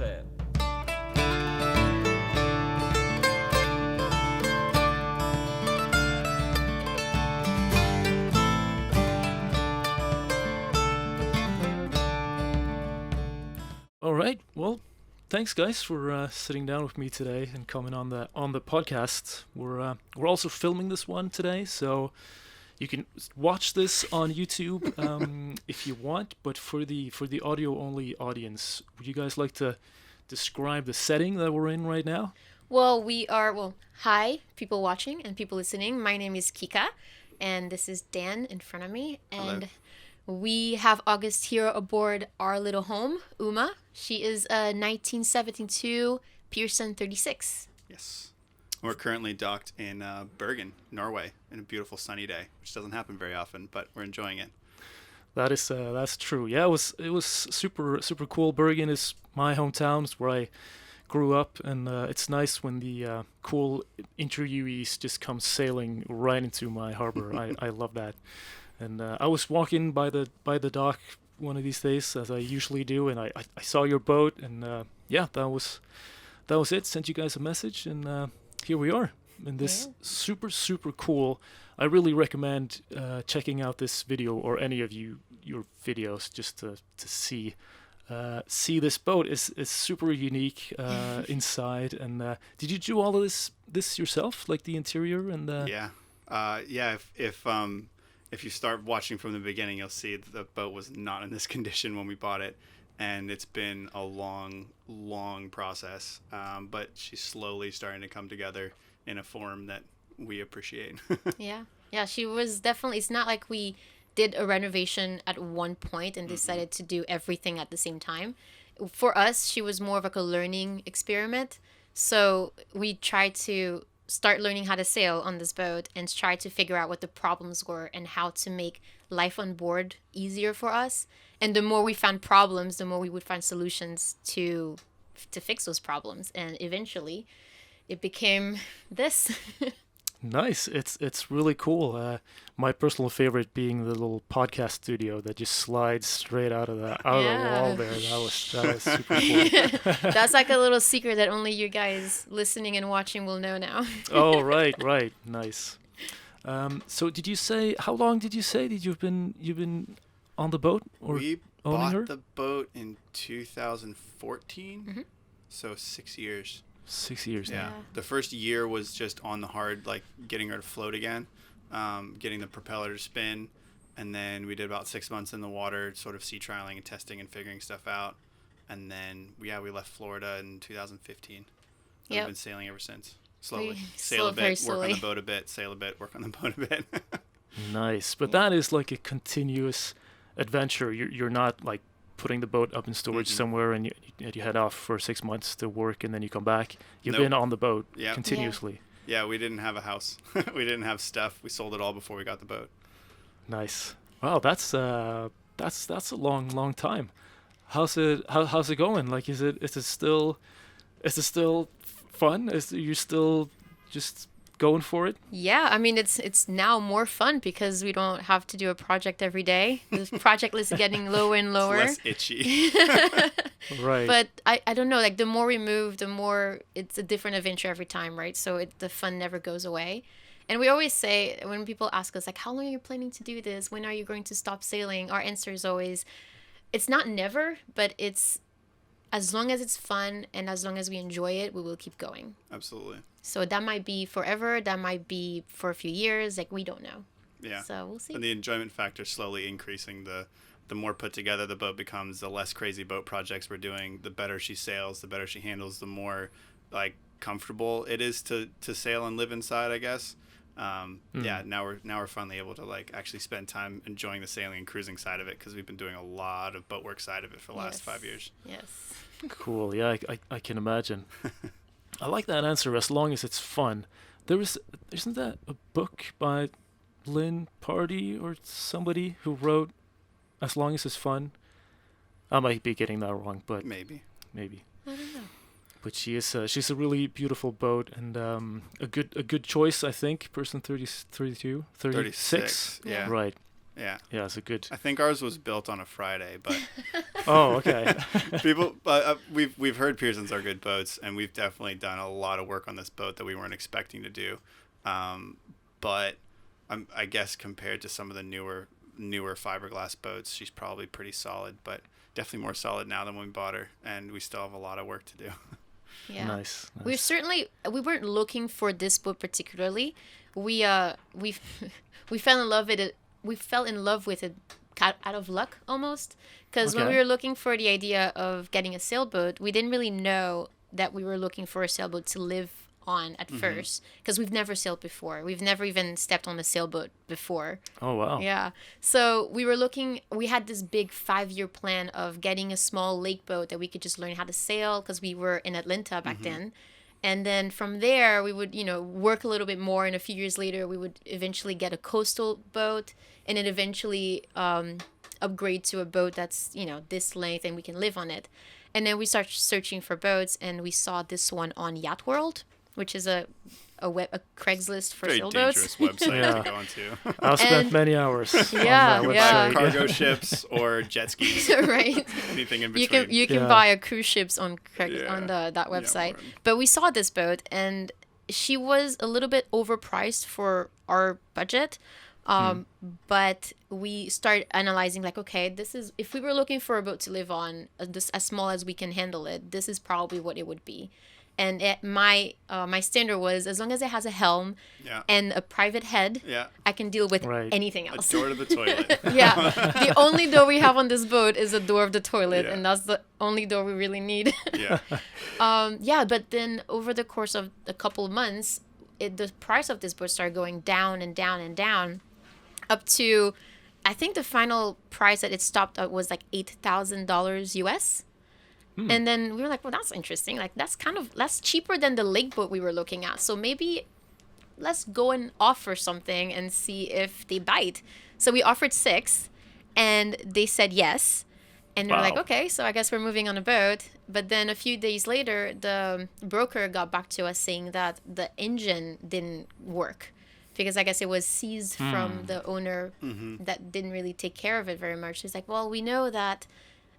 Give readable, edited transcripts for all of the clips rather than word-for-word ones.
man. All right. Well, thanks guys for sitting down with me today and coming on the podcast. We're also filming this one today, so you can watch this on YouTube if you want. But for the audio only audience, would you guys like to describe the setting that we're in right now? Hi, people watching and people listening. My name is Kika, and this is Dan in front of me. And we have August here aboard our little home, Uma. She is a 1972 Pearson 36. Yes. We're currently docked in Bergen, Norway, in a beautiful sunny day, which doesn't happen very often, but we're enjoying it. That's true. Yeah, it was super cool. Bergen is my hometown. It's where I grew up, and it's nice when the cool interviewees just come sailing right into my harbor. I love that. And I was walking by the dock one of these days, as I usually do, and I saw your boat, and that was it. Sent you guys a message, and here we are. And this super cool. I really recommend checking out this video or any of your videos just to see this boat. Is super unique inside. And did you do all of this yourself, like the interior and If you start watching from the beginning, you'll see the boat was not in this condition when we bought it, and it's been a long process, but she's slowly starting to come together in a form that we appreciate. Yeah, she was definitely, it's not like we did a renovation at one point and decided to do everything at the same time. For us, she was more of like a learning experiment, so we tried to start learning how to sail on this boat and try to figure out what the problems were and how to make life on board easier for us. And the more we found problems, the more we would find solutions to fix those problems. And eventually it became this. Nice. It's really cool. My personal favorite being the little podcast studio that just slides straight out of the wall there. That was super cool. That's like a little secret that only you guys listening and watching will know now. Oh, right. Nice. So did you say, how long did you say that you've been on the boat or we owning her? bought the boat in 2014, so 6 years. 6 years now. Yeah. The first year was just on the hard, like getting her to float again, getting the propeller to spin. And then we did about 6 months in the water, sort of sea trialing and testing and figuring stuff out. And then, we left Florida in 2015. We've been sailing ever since. Slowly. Sail a bit, work on the boat a bit, sail a bit, work on the boat a bit. Nice. But that is like a continuous adventure. You're not like putting the boat up in storage somewhere and you head off for 6 months to work and then you come back. You've been on the boat continuously. Yeah, we didn't have a house. We didn't have stuff. We sold it all before we got the boat. Nice. Wow, that's a long time. How's it going? Like, is it still fun? You still just going for it? Yeah, I mean it's now more fun because we don't have to do a project every day. The project list is getting lower and lower. It's less itchy. Right. But I don't know, like the more we move, the more it's a different adventure every time, right? So the fun never goes away. And we always say, when people ask us like, how long are you planning to do this? When are you going to stop sailing? Our answer is always, it's not never, but it's as long as it's fun and as long as we enjoy it, we will keep going. Absolutely. So that might be forever. That might be for a few years. Like, we don't know. Yeah. So we'll see. And the enjoyment factor slowly increasing. The more put together the boat becomes, the less crazy boat projects we're doing, the better she sails, the better she handles, the more like comfortable it is to sail and live inside, I guess. Yeah, now we're finally able to like actually spend time enjoying the sailing and cruising side of it, because we've been doing a lot of boat work side of it for the last 5 years. Yes. Cool. Yeah, I can imagine. I like that answer. As long as it's fun. Isn't that a book by Lynn Pardy or somebody who wrote "As Long as It's Fun"? I might be getting that wrong, but maybe. I don't know. But she's a really beautiful boat and a good choice, I think. Pearson 32, 36. Yeah. Right. Yeah. Yeah, it's a good. I think ours was built on a Friday, but Oh, okay. people, we've heard Pearsons are good boats, and we've definitely done a lot of work on this boat that we weren't expecting to do. But I guess compared to some of the newer fiberglass boats, she's probably pretty solid, but definitely more solid now than when we bought her, and we still have a lot of work to do. Yeah. Nice. We weren't looking for this boat particularly. We we fell in love with it. We fell in love with it out of luck almost, because when we Okay. were looking for the idea of getting a sailboat, we didn't really know that we were looking for a sailboat to live on at first, because we've never sailed before. We've never even stepped on a sailboat before. Oh, wow. Yeah. So we had this big 5-year plan of getting a small lake boat that we could just learn how to sail, because we were in Atlanta back then. And then from there, we would, work a little bit more. And a few years later, we would eventually get a coastal boat, and then eventually upgrade to a boat that's, this length and we can live on it. And then we started searching for boats, and we saw this one on Yacht World, which is a Craigslist for Very sailboats. dangerous website Yeah. to go into. I've spent And- many hours Yeah, on that yeah. website. Cargo ships or jet skis, Right. anything in You between. can Yeah. buy a cruise ships on Yeah. on that Yeah, website. word. But we saw this boat, and she was a little bit overpriced for our budget. But we started analyzing, like, okay, this is, if we were looking for a boat to live on, this as small as we can handle it, this is probably what it would be. And my standard was, as long as it has a helm Yeah. and a private head, Yeah. I can deal with Right. anything A else. door to the toilet. Yeah, the only door we have on this boat is the door of the toilet, Yeah. and that's the only door we really need. Yeah. Yeah, but then over the course of a couple of months, the price of this boat started going down and down and down, up to, I think the final price that it stopped at was like $8,000 US. And then we were like, well, that's interesting. Like, that's cheaper than the lake boat we were looking at. So maybe let's go and offer something and see if they bite. So we offered 6, and they said yes. And they're like, Wow. okay, so I guess we're moving on a boat. But then a few days later, the broker got back to us saying that the engine didn't work, because I guess it was seized from the owner that didn't really take care of it very much. He's like, well, we know that.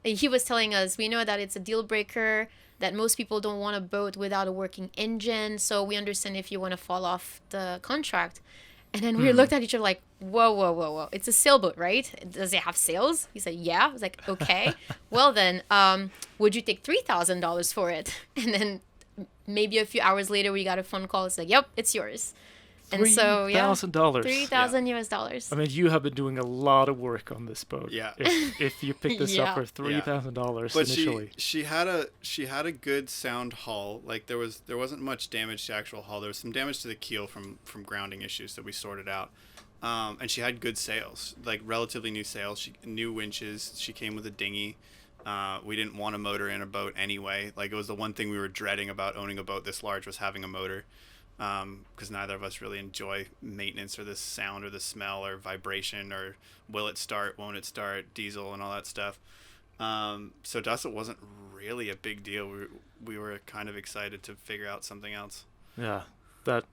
He was telling us, we know that it's a deal breaker, that most people don't want a boat without a working engine. So we understand if you want to fall off the contract. And then we looked at each other like, whoa, whoa, whoa, whoa. It's a sailboat, right? Does it have sails? He said, yeah. I was like, okay. Well, then, would you take $3,000 for it? And then maybe a few hours later, we got a phone call. It's like, yep, it's yours. And so, yeah, $3,000. $3,000 US dollars. I mean, you have been doing a lot of work on this boat. Yeah. If you picked this Yeah. up for $3,000 But initially. she had a good sound hull. Like there wasn't much damage to actual hull. There was some damage to the keel from grounding issues that we sorted out. And she had good sails, like relatively new sails. New winches. She came with a dinghy. We didn't want a motor in a boat anyway. Like, it was the one thing we were dreading about owning a boat this large, was having a motor. Because neither of us really enjoy maintenance or the sound or the smell or vibration or will it start, won't it start, diesel and all that stuff. So to us, it wasn't really a big deal. We were kind of excited to figure out something else. Yeah, that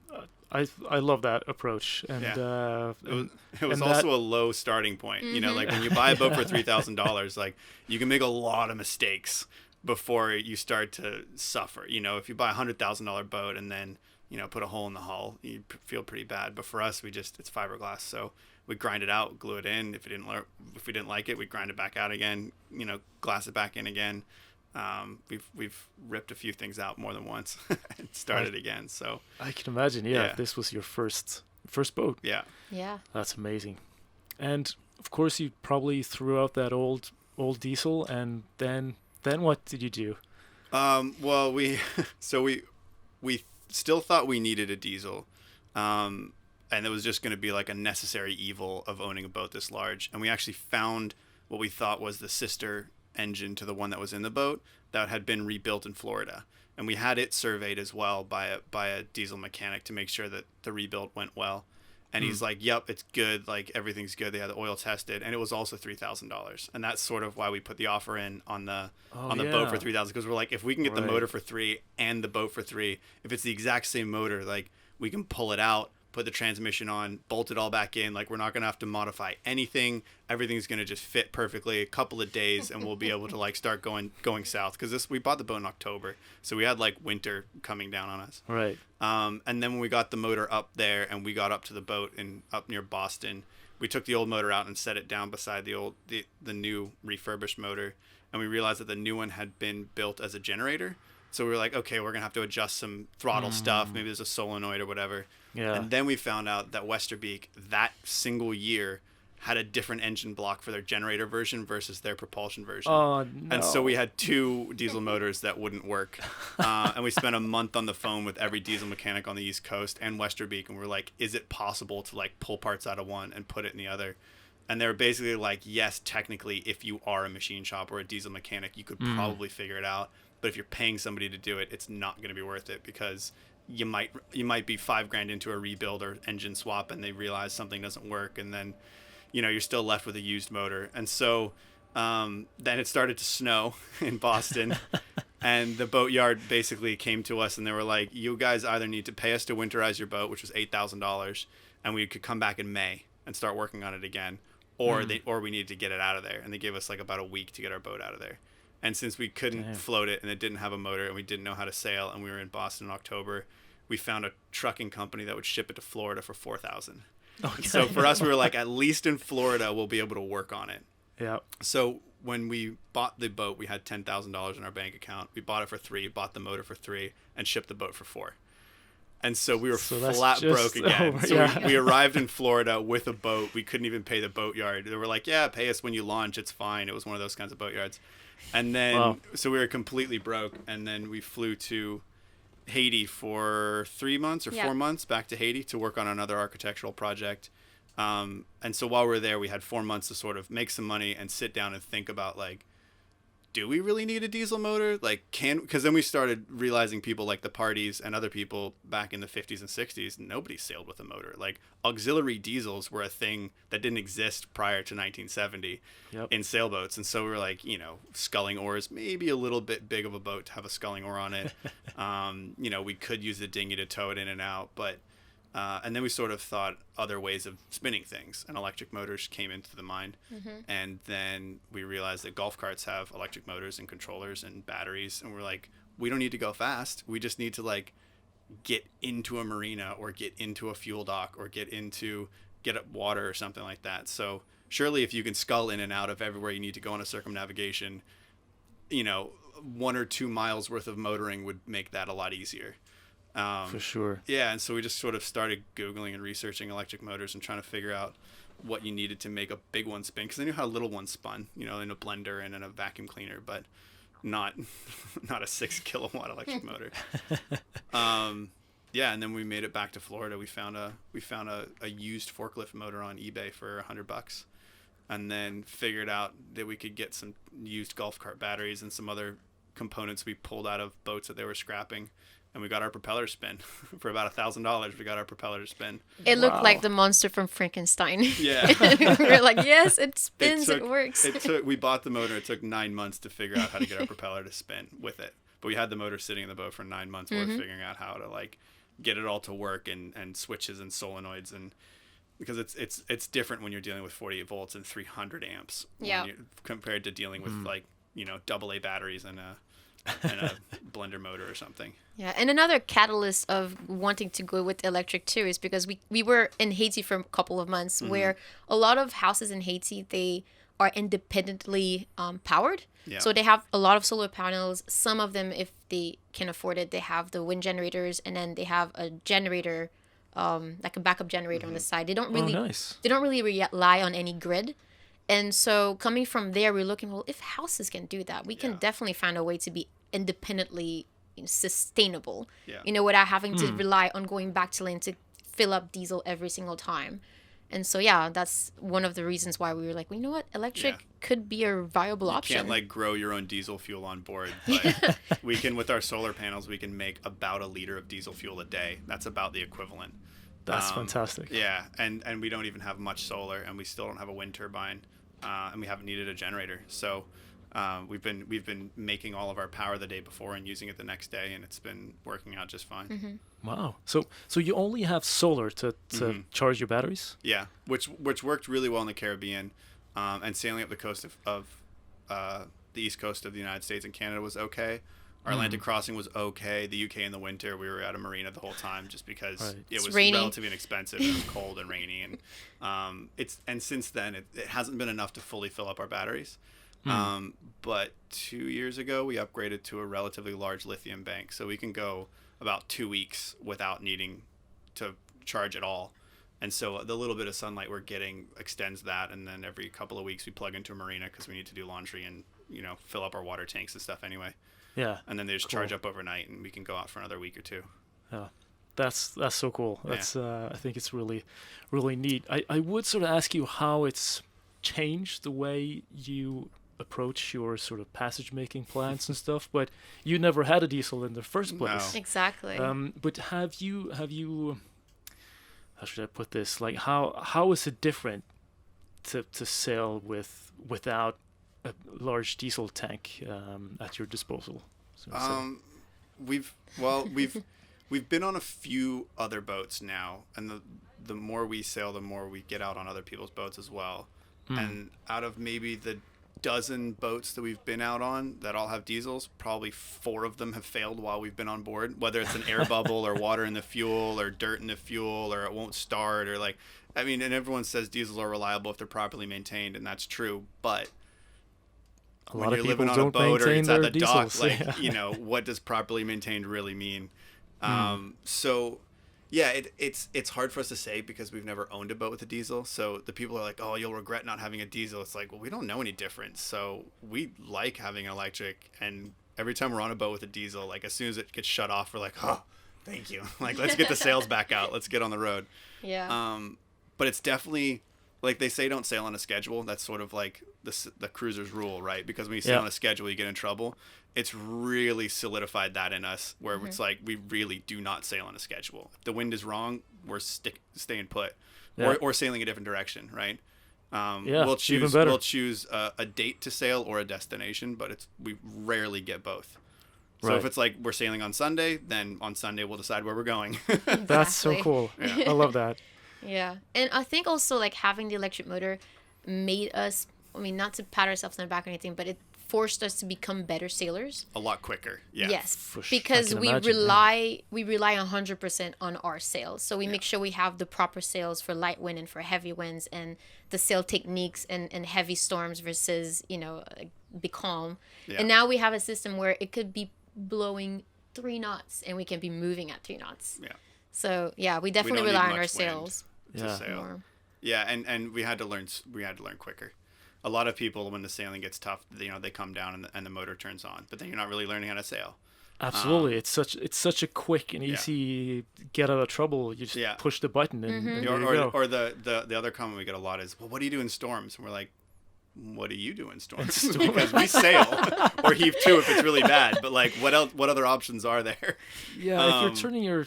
I love that approach. And Yeah. It was and also that- a low starting point. You know, like when you buy a boat for $3,000, like you can make a lot of mistakes before you start to suffer. You know, if you buy $100,000 boat and then, you know, put a hole in the hull, you feel pretty bad. But for us, it's fiberglass, so we grind it out, glue it in. If we didn't like it, we grind it back out again. You know, glass it back in again. We've ripped a few things out more than once and started again. So I can imagine, yeah, Yeah. if this was your first boat. yeah. Yeah. That's amazing. And of course, you probably threw out that old diesel, and then what did you do? Well, we still thought we needed a diesel, and it was just going to be like a necessary evil of owning a boat this large. And we actually found what we thought was the sister engine to the one that was in the boat that had been rebuilt in Florida, and we had it surveyed as well by a diesel mechanic to make sure that the rebuild went well. And he's like, yep, it's good. Like, everything's good. They had the oil tested, and it was also $3,000. And that's sort of why we put the offer in on the boat for $3,000, because we're like, if we can get the Right. motor for $3,000 and the boat for $3,000, if it's the exact same motor, like, we can pull it out, put the transmission on, bolt it all back in. Like, we're not going to have to modify anything. Everything's going to just fit perfectly. A couple of days and we'll be able to like start going south. Cause we bought the boat in October. So we had like winter coming down on us. Right. And then when we got the motor up there and we got up to the boat up near Boston, we took the old motor out and set it down beside the new refurbished motor. And we realized that the new one had been built as a generator. So we were like, okay, we're going to have to adjust some throttle stuff. Maybe there's a solenoid or whatever. Yeah. And then we found out that Westerbeek that single year had a different engine block for their generator version versus their propulsion version. Oh, no. And so we had 2 diesel motors that wouldn't work. And we spent a month on the phone with every diesel mechanic on the East Coast and Westerbeek. And we're like, is it possible to like pull parts out of one and put it in the other? And they were basically like, yes, technically, if you are a machine shop or a diesel mechanic, you could probably figure it out. But if you're paying somebody to do it, it's not going to be worth it because you might be $5,000 into a rebuild or engine swap and they realize something doesn't work. And then, you're still left with a used motor. And so then it started to snow in Boston and the boatyard basically came to us and they were like, you guys either need to pay us to winterize your boat, which was $8,000, and we could come back in May and start working on it again, or we needed to get it out of there. And they gave us like about a week to get our boat out of there. And since we couldn't float it and it didn't have a motor and we didn't know how to sail and we were in Boston in October, we found a trucking company that would ship it to Florida for $4,000. Okay. So for us, we were like, at least in Florida, we'll be able to work on it. Yeah. So when we bought the boat, we had $10,000 in our bank account. We bought it for $3,000, bought the motor for $3,000, and shipped the boat for $4,000. And so we were flat broke again. We arrived in Florida with a boat. We couldn't even pay the boatyard. They were like, yeah, pay us when you launch. It's fine. It was one of those kinds of boatyards. And then, so we were completely broke. And then we flew to Haiti for 3 months or 4 months, back to Haiti to work on another architectural project. And so while we were there, we had 4 months to sort of make some money and sit down and think about like, do we really need a diesel motor? Like, because then we started realizing people like the parties and other people back in the 50s and 60s, nobody sailed with a motor. Like, auxiliary diesels were a thing that didn't exist prior to 1970 in sailboats. And so we were like, sculling oars, maybe a little bit big of a boat to have a sculling oar on it. We could use the dinghy to tow it in and out, but and then we sort of thought other ways of spinning things, and electric motors came into the mind. And then we realized that golf carts have electric motors and controllers and batteries, and we're like, we don't need to go fast. We just need to like get into a marina or get into a fuel dock or get up water or something like that. So surely if you can scull in and out of everywhere you need to go on a circumnavigation, 1 or 2 miles worth of motoring would make that a lot easier. For sure. Yeah, and so we just sort of started Googling and researching electric motors and trying to figure out what you needed to make a big one spin. Because I knew how little one spun, in a blender and in a vacuum cleaner, but not a 6 kilowatt electric motor. Yeah, and then we made it back to Florida. We found a used forklift motor on eBay for $100, and then figured out that we could get some used golf cart batteries and some other components we pulled out of boats that they were scrapping. And we got our propeller spin for about $1,000. We got our propeller to spin. It looked like the monster from Frankenstein. Yeah. We were like, yes, it spins, it works. We bought the motor. It took 9 months to figure out how to get our propeller to spin with it. But we had the motor sitting in the boat for 9 months while we were figuring out how to like get it all to work and switches and solenoids, and because it's different when you're dealing with 48 volts and 300 amps compared to dealing with like AA batteries and a blender motor or something. Yeah, and another catalyst of wanting to go with electric too is because we were in Haiti for a couple of months where a lot of houses in Haiti, they are independently powered. Yeah. So they have a lot of solar panels. Some of them, if they can afford it, they have the wind generators, and then they have a generator, like a backup generator on the side. They don't really rely on any grid. And so coming from there, we're looking, well, if houses can do that, we can definitely find a way to be independently sustainable, without having to rely on going back to land to fill up diesel every single time. And so, that's one of the reasons why we were like, well, you know what? Electric could be a viable option. You can't like grow your own diesel fuel on board, but we can, with our solar panels, we can make about 1 liter of diesel fuel a day. That's about the equivalent. That's fantastic. Yeah, and we don't even have much solar, and we still don't have a wind turbine, and we haven't needed a generator. So We've been making all of our power the day before and using it the next day, and it's been working out just fine. Wow. So you only have solar to charge your batteries? Yeah, which worked really well in the Caribbean, and sailing up the coast of the east coast of the United States and Canada was okay. Our Atlantic crossing was okay. The UK in the winter, we were at a marina the whole time just because it was rainy. relatively inexpensive. It was cold and rainy, and since then it hasn't been enough to fully fill up our batteries. But 2 years ago, we upgraded to a relatively large lithium bank, so we can go about 2 weeks without needing to charge at all. And so the little bit of sunlight we're getting extends that, and then every couple of weeks we plug into a marina because we need to do laundry and fill up our water tanks and stuff anyway. Yeah. And then they just charge up overnight, and we can go out for another week or two. Yeah. That's so cool. That's I think it's really, really neat. I would sort of ask you how it's changed the way you approach your sort of passage making plans and stuff, but you never had a diesel in the first place. No. Exactly. But have you how should I put this? Like how is it different to sail without a large diesel tank at your disposal? So to say. We've been on a few other boats now, and the more we sail, the more we get out on other people's boats as well. And out of maybe the dozen boats that we've been out on that all have diesels, probably 4 of them have failed while we've been on board, whether it's an air bubble or water in the fuel or dirt in the fuel or it won't start or and everyone says diesels are reliable if they're properly maintained, and that's true, but A when lot you're of people living on a don't boat or maintain it's at their the dock, diesels. what does properly maintained really mean? So yeah, it's hard for us to say because we've never owned a boat with a diesel. So the people are like, oh, you'll regret not having a diesel. It's like, well, we don't know any difference. So we like having an electric, and every time we're on a boat with a diesel, like as soon as it gets shut off, we're like, oh, thank you. Like, let's get the sails back out. Let's get on the road. Yeah. But it's definitely, like they say, don't sail on a schedule. That's sort of like the cruiser's rule, right? Because when you sail on a schedule, you get in trouble. It's really solidified that in us, where it's like we really do not sail on a schedule. If the wind is wrong, we're staying put, or sailing a different direction, right? We'll choose even better. we'll choose a date to sail or a destination, but we rarely get both. So if it's like we're sailing on Sunday, then on Sunday we'll decide where we're going. That's so Exactly. cool. I love that. Yeah. And I think also like having the electric motor made us, I mean, not to pat ourselves on the back or anything, but it forced us to become better sailors. A lot quicker. Yeah. Yes, I because can we imagine, rely 100% on our sails. So we make sure we have the proper sails for light wind and for heavy winds, and the sail techniques and heavy storms versus be calm. Yeah. And now we have a system where it could be blowing 3 knots and we can be moving at 3 knots. Yeah. So yeah, we definitely don't need rely on much our wind sails to Yeah. sail. more. Yeah, and we had to learn quicker. A lot of people, when the sailing gets tough, they come down and the motor turns on, but then you're not really learning how to sail. Absolutely. It's such a quick and easy get out of trouble. You just push the button and there you go. Or the other comment we get a lot is, well, what do you do in storms? And we're like, what do you do in storms? Because we sail or heave to if it's really bad. But like, what other options are there? Yeah, if you're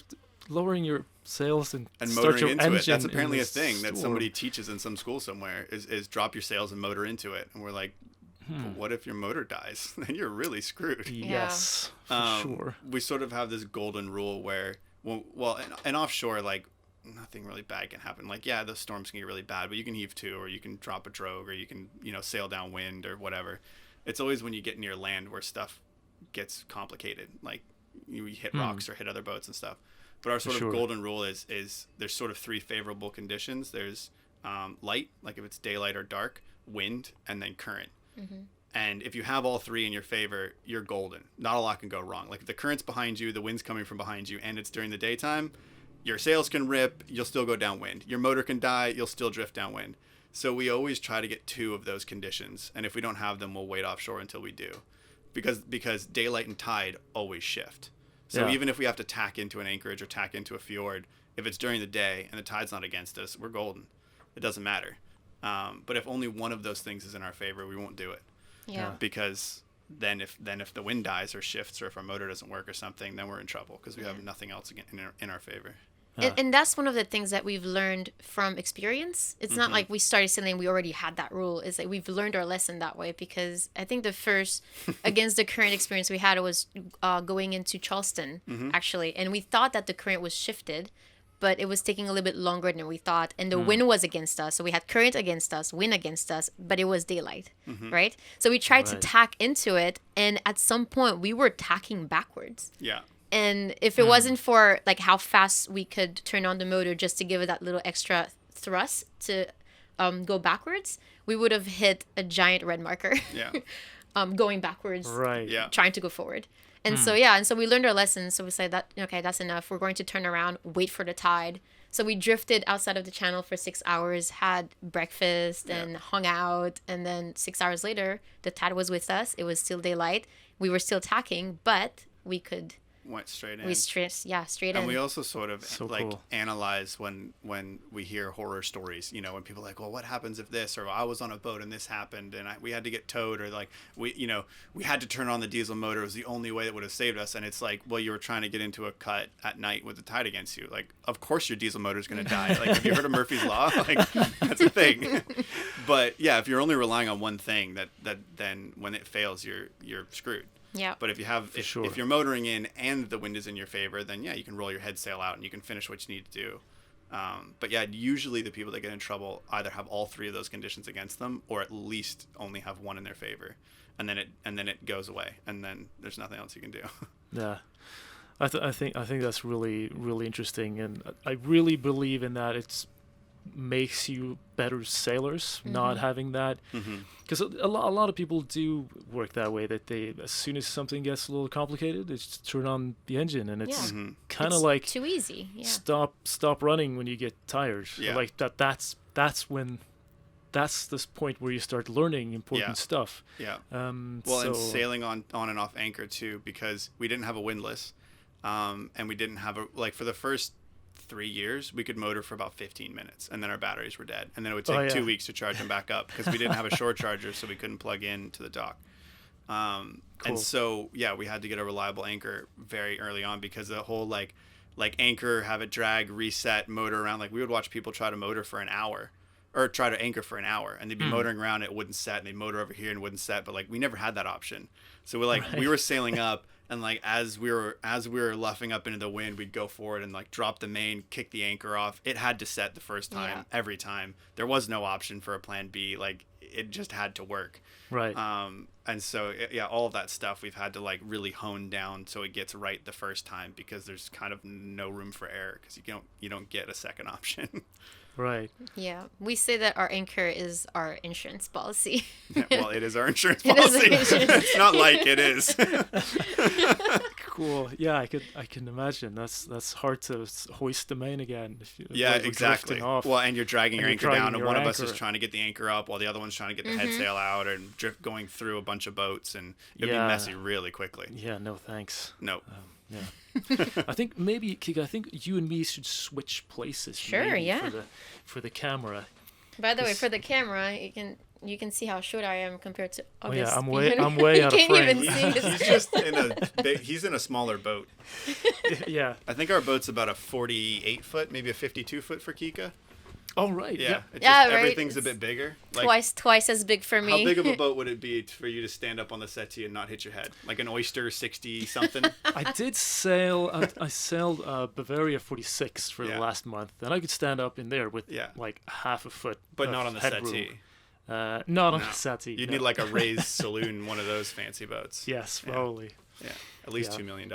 lowering your sails and start motoring your into engine it. That's in apparently the a thing that storm. somebody teaches in some school somewhere is drop your sails and motor into it. And we're like, but what if your motor dies? Then you're really screwed. Yes, for sure. We sort of have this golden rule where, and offshore, like nothing really bad can happen. Like, yeah, the storms can get really bad, but you can heave to, or you can drop a drogue, or you can, sail downwind or whatever. It's always when you get near land where stuff gets complicated. Like you hit rocks or hit other boats and stuff. But our sort of golden rule is there's sort of 3 favorable conditions. There's light, like if it's daylight or dark, wind, and then current. Mm-hmm. And if you have all 3 in your favor, you're golden. Not a lot can go wrong. Like if the current's behind you, the wind's coming from behind you, and it's during the daytime, your sails can rip, you'll still go downwind. Your motor can die, you'll still drift downwind. So we always try to get 2 of those conditions. And if we don't have them, we'll wait offshore until we do. Because daylight and tide always shift. So even if we have to tack into an anchorage or tack into a fjord, if it's during the day and the tide's not against us, we're golden. It doesn't matter. But if only one of those things is in our favor, we won't do it. Yeah. Because then if the wind dies or shifts, or if our motor doesn't work or something, then we're in trouble because we have nothing else in our favor. And that's one of the things that we've learned from experience. It's not like we started sailing, we already had that rule. It's like we've learned our lesson that way, because I think the first against the current experience we had was going into Charleston, actually. And we thought that the current was shifted, but it was taking a little bit longer than we thought. And the wind was against us. So we had current against us, wind against us, but it was daylight, right? So we tried to tack into it. And at some point, we were tacking backwards. Yeah. And if it wasn't for like how fast we could turn on the motor just to give it that little extra thrust to go backwards, we would have hit a giant red marker. Yeah. Going backwards. Right. Yeah. Trying to go forward. And so, yeah. And so we learned our lessons. So we said that, okay, that's enough. We're going to turn around, wait for the tide. So we drifted outside of the channel for 6 hours, had breakfast and hung out. And then 6 hours later, the tide was with us. It was still daylight. We were still tacking, but we could... Went straight in. We straight in. And we also sort of cool. analyze when we hear horror stories, when people are like, well, what happens if this, or I was on a boat and this happened and we had to get towed, or like we had to turn on the diesel motor. It was the only way that would have saved us. And it's like, well, you were trying to get into a cut at night with the tide against you. Like, of course your diesel motor is going to die. Like, have you heard of Murphy's Law? Like, that's a thing. But yeah, if you're only relying on one thing, that then when it fails, you're screwed. Yeah. But if you have, if you're motoring in and the wind is in your favor, then yeah, you can roll your head sail out and you can finish what you need to do. But yeah, usually the people that get in trouble either have all three of those conditions against them, or at least only have one in their favor, and then it goes away, and then there's nothing else you can do. Yeah, I think that's really, really interesting, and I really believe in that. It's makes you better sailors not having that, because a lot of people do work that way, that they, as soon as something gets a little complicated, they just turn on the engine, and it's kind of like too easy. Stop running when you get tired. Yeah. Like that's this point where you start learning important stuff. Yeah. And sailing on and off anchor too, because we didn't have a windlass, and we didn't have for the first 3 years, we could motor for about 15 minutes, and then our batteries were dead, and then it would take 2 weeks to charge them back up, because we didn't have a shore charger, so we couldn't plug in to the dock. And so we had to get a reliable anchor very early on, because the whole like anchor, have it drag, reset, motor around. Like, we would watch people try to motor for an hour, or try to anchor for an hour, and they'd be motoring around, it wouldn't set, and they'd motor over here and it wouldn't set. But like, we never had that option, so we were sailing up. And like, as we were luffing up into the wind, we'd go forward and like drop the main, kick the anchor off. It had to set the first time, every time. There was no option for a plan B. Like, it just had to work. Right. And so all of that stuff we've had to like really hone down so it gets right the first time, because there's kind of no room for error, because you don't get a second option. Right. Yeah. We say that our anchor is our insurance policy. Well, it is our insurance policy. It's not like it is. Cool. Yeah, I can imagine. That's hard to hoist the main again. If Exactly. Off, well, and you're dragging your anchor down, and one of us is anchor. trying to get the anchor up while the other one's trying to get the head sail out, and going through a bunch of boats, and it'd be messy really quickly. Yeah, no thanks. No. Yeah. I think maybe, Kika, I think you and me should switch places. Sure, For the camera. By the way, for the camera, you can see how short I am compared to August. I'm way out of frame. You can't even see this. He's just he's in a smaller boat. Yeah. I think our boat's about a 48 foot, maybe a 52 foot for Kika. Oh, right. Yeah. Right. Everything's a bit bigger. Like, twice as big for me. How big of a boat would it be for you to stand up on the settee and not hit your head? Like an Oyster 60 something? I did sail. I sailed Bavaria 46 for the last month, and I could stand up in there with like half a foot. But not on the settee. Not on the settee. You'd need like a raised saloon, one of those fancy boats. Yes, probably. Yeah, at least $2 million.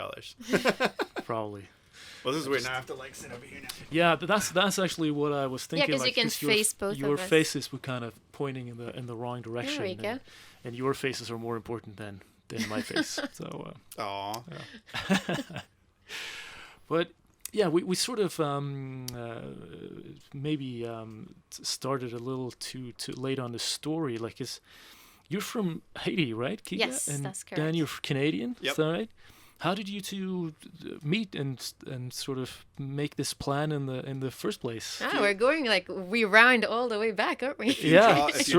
Probably. Well, this is weird. Now I have to like sit over here now. Yeah, but that's actually what I was thinking. Yeah, because you can face both your of us. faces were kind of pointing in the wrong direction. There we go. And your faces are more important than my face. So. Aw. Yeah. But yeah, we sort of maybe started a little too late on the story. Like, you're from Haiti, right, Kika? Yes, and that's correct. Dan, you're Canadian. Yep. Is that right? How did you two meet and sort of make this plan in the first place? We're going we round all the way back, aren't we? If you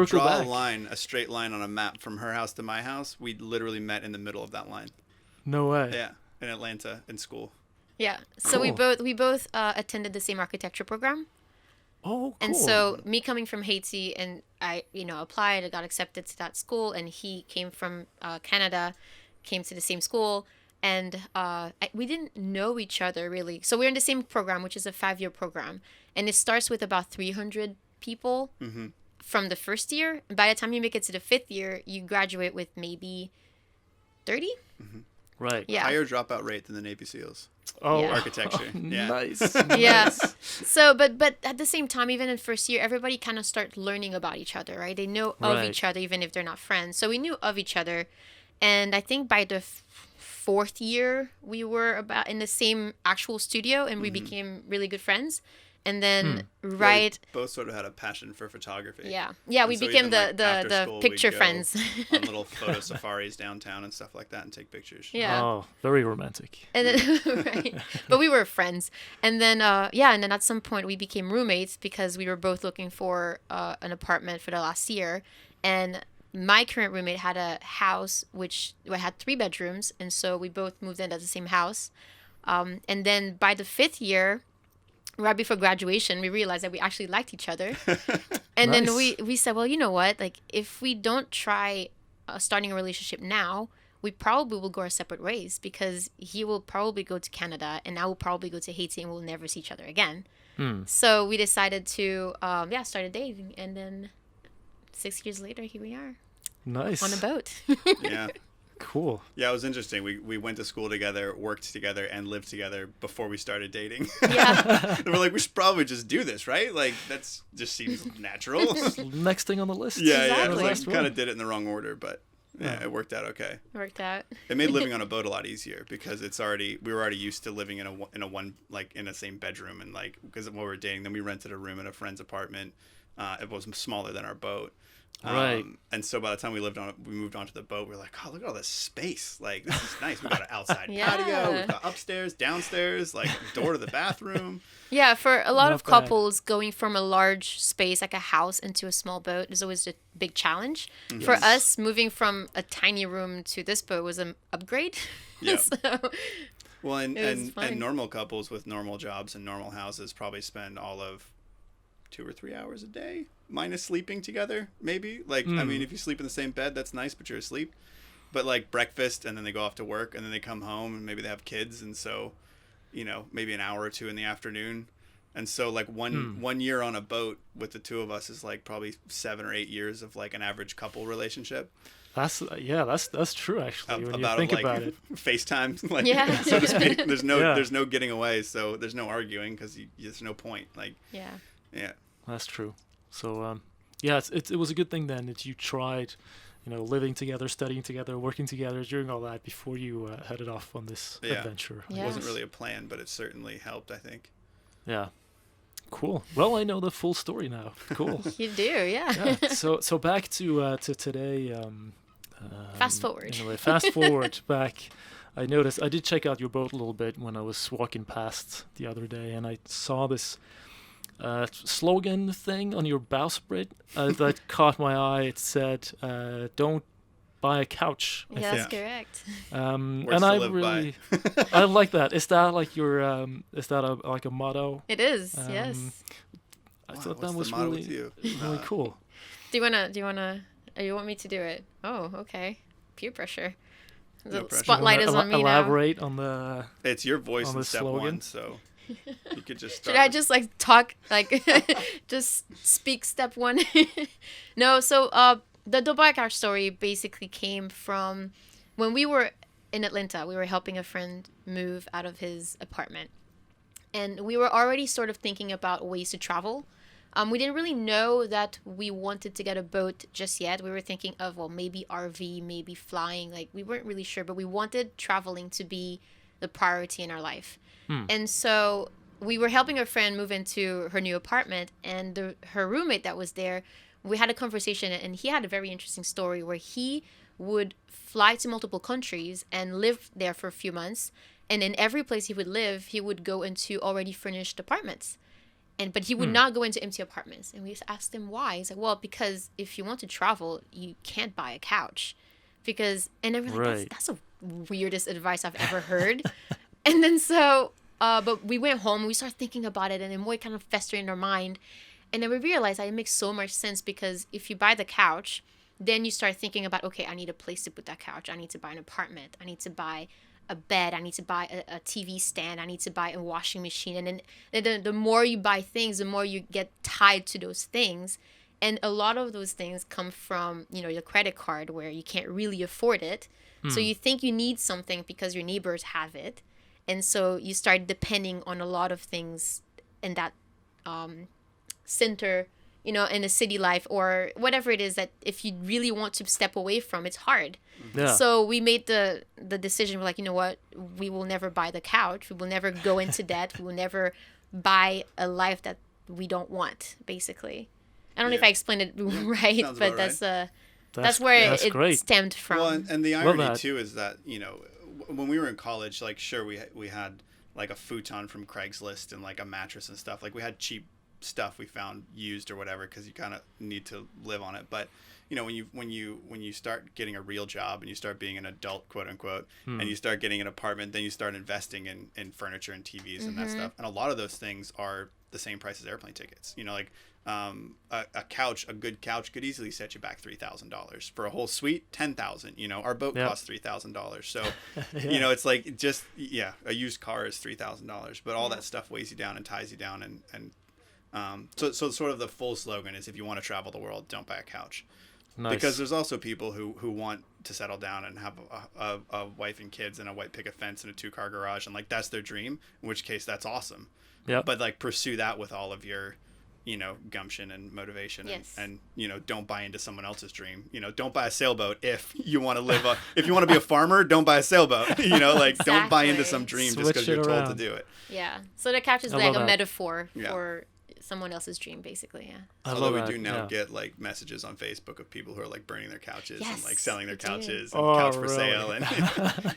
draw a straight line on a map from her house to my house, we literally met in the middle of that line. No way. Yeah, in Atlanta in school. Yeah. So Cool. we both attended the same architecture program. Oh, And cool. so me coming from Haiti, and I, applied, I got accepted to that school, and he came from Canada, came to the same school, and we didn't know each other really. So we're in the same program, which is a 5-year program, and it starts with about 300 people from the first year. And by the time you make it to the 5th year, you graduate with maybe 30. Right. Yeah. Higher dropout rate than the Navy SEAls. Oh, Yeah. Architecture. Yeah. Nice. Yeah. Nice. So, but at the same time, even in first year, everybody kind of start learning about each other, right? They know of Right. each other, even if they're not friends. So we knew of each other, and I think by the 4th year, we were about in the same actual studio, and we became really good friends. And then Yeah, we right, both sort of had a passion for photography. yeah, And we so became even, like, after the school, we'd picture go friends. on little photo safaris downtown and stuff like that and take pictures. Yeah. Oh, very romantic. And then, right. But we were friends. And then, and then at some point we became roommates because we were both looking for an apartment for the last year. And my current roommate had a house which had 3 bedrooms. And so we both moved into the same house. And then by the 5th year, right before graduation, we realized that we actually liked each other. And then Nice. we said, well, you know what? Like, if we don't try starting a relationship now, we probably will go our separate ways because he will probably go to Canada and I will probably go to Haiti and we'll never see each other again. So we decided to, started dating. And then 6 years later, here we are Nice. on a boat. Yeah. Cool. Yeah, it was interesting. We went to school together, worked together, and lived together before we started dating. Yeah. And we're like, we should probably just do this, right? Like, that's just seems natural. Next thing on the list. Yeah, Exactly. yeah. Last Like, one. kind of did it in the wrong order, but yeah, it worked out okay. Worked out. It made living on a boat a lot easier because we were already used to living in a same bedroom, and like because when we were dating, then we rented a room in a friend's apartment. It was smaller than our boat. Right. And so by the time we moved onto the boat, we were like, oh, look at all this space. Like, this is nice. We got an outside Yeah. patio. We've got upstairs, downstairs, like door to the bathroom. Yeah, for a lot Not of bad. couples, going from a large space like a house into a small boat is always a big challenge. For us, moving from a tiny room to this boat was an upgrade. Yeah. So, Well, It was fun. and normal couples with normal jobs and normal houses probably spend all of 2 or 3 hours a day, minus sleeping together, maybe. Like, I mean, if you sleep in the same bed, that's nice, but you're asleep. But like breakfast, and then they go off to work, and then they come home, and maybe they have kids, and so, maybe an hour or two in the afternoon. And so like one year on a boat with the two of us is like probably 7 or 8 years of like an average couple relationship. That's true actually when you About think like about it. FaceTime, like Yeah. so to speak. There's Yeah. no getting away, so there's no arguing because there's no point. Like, yeah. yeah. That's true. So it was a good thing then that you tried, living together, studying together, working together, doing all that before you headed off on this Yeah. adventure. It Yeah. wasn't really a plan, but it certainly helped, I think. Yeah. Cool. Well, I know the full story now. Cool. You do, yeah. Yeah. So back to today. Fast forward. Anyway, fast forward back. I noticed I did check out your boat a little bit when I was walking past the other day, and I saw this slogan thing on your bowsprit that caught my eye. It said, "Don't buy a couch." I Yeah, think. that's correct. Words And to I live really, by. I like that. Is that like your, is that like a motto? It is, Um, yes. I Wow, thought what's that was the motto really, with you? really cool. Do you want me to do it? Oh, okay. Peer pressure. The No pressure. spotlight You is wanna on me now. elaborate on the. It's your voice On in the step slogan? one, so you could just start. Should I just like talk like just speak step one? No, so the Dobakar story basically came from when we were in Atlanta. We were helping a friend move out of his apartment. And we were already sort of thinking about ways to travel. We didn't really know that we wanted to get a boat just yet. We were thinking of, well, maybe RV, maybe flying. Like, we weren't really sure, but we wanted traveling to be the priority in our life. And so we were helping a friend move into her new apartment, and her roommate that was there, we had a conversation, and he had a very interesting story where he would fly to multiple countries and live there for a few months. And in every place he would live, he would go into already furnished apartments. But he would not go into empty apartments. And we just asked him why. He's like, well, because if you want to travel, you can't buy a couch. And then we're like, Right. that's the weirdest advice I've ever heard. And then so But we went home, we started thinking about it, and then more kind of festered in our mind. And then we realized that it makes so much sense, because if you buy the couch, then you start thinking about, okay, I need a place to put that couch. I need to buy an apartment. I need to buy a bed. I need to buy a TV stand. I need to buy a washing machine. And then the more you buy things, the more you get tied to those things. And a lot of those things come from, your credit card, where you can't really afford it. So you think you need something because your neighbors have it. And so you start depending on a lot of things in that center, in the city life, or whatever it is that if you really want to step away from, it's hard. Yeah. So we made the decision. We're like, you know what? We will never buy the couch. We will never go into debt. We will never buy a life that we don't want, basically. I don't know if I explained it right, but that's where it great. stemmed from. Well, and the irony too is that, when we were in college, like, sure, we had like a futon from Craigslist and like a mattress and stuff. Like, we had cheap stuff we found used or whatever, because you kind of need to live on it. But when you start getting a real job and you start being an adult, quote unquote, and you start getting an apartment, then you start investing in furniture and TVs and that stuff. And a lot of those things are the same price as airplane tickets. Like a good couch could easily set you back $3,000 for a whole suite. $10,000. Our boat costs $3,000. So it's like just a used car is $3,000, but all that stuff weighs you down and ties you down, and so sort of the full slogan is, if you want to travel the world, don't buy a couch. Nice. Because there's also people who want to settle down and have a wife and kids and a white picket fence and a 2-car garage, and like that's their dream, in which case that's awesome. Yeah. But like pursue that with all of your gumption and motivation. Yes. And don't buy into someone else's dream. Don't buy a sailboat if you want to live if you want to be a farmer, don't buy a sailboat. Exactly. Don't buy into some dream just because you're told to do it. Yeah. So the couch is like a metaphor for someone else's dream, basically. Although we do now get like messages on Facebook of people who are like burning their couches and like selling their couches and couch for sale, and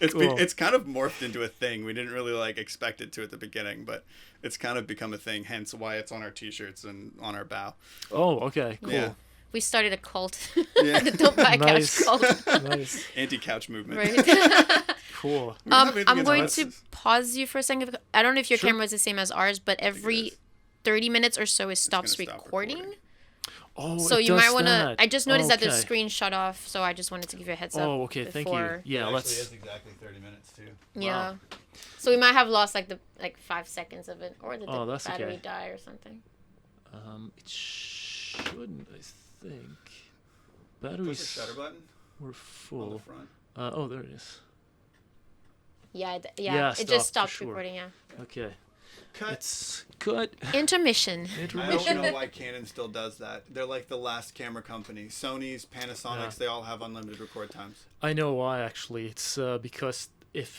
it's kind of morphed into a thing. We didn't really like expect it to at the beginning, but it's kind of become a thing, hence why it's on our t-shirts and on our bow. Oh, okay, cool. Yeah. We started a cult. The Don't Buy a Couch cult. Nice. Anti-couch movement. Right. Cool. I'm going to pause you for a second. I don't know if your camera is the same as ours, but every 30 minutes or so it stops recording. Oh, so you might want to. I just noticed that the screen shut off, so I just wanted to give you a heads up. Oh, okay, thank you. Yeah, it actually is exactly 30 minutes too. Yeah. Wow. So we might have lost like 5 seconds of it, or did the battery die or something? It shouldn't. I think batteries. Push the shutter button. We're full. On the front. Oh, there it is. Yeah. It just stopped recording. Yeah. Okay. Cut. It's cut. Intermission. I don't know why Canon still does that. They're like the last camera company. Sony's, Panasonics, they all have unlimited record times. I know why, actually. It's because if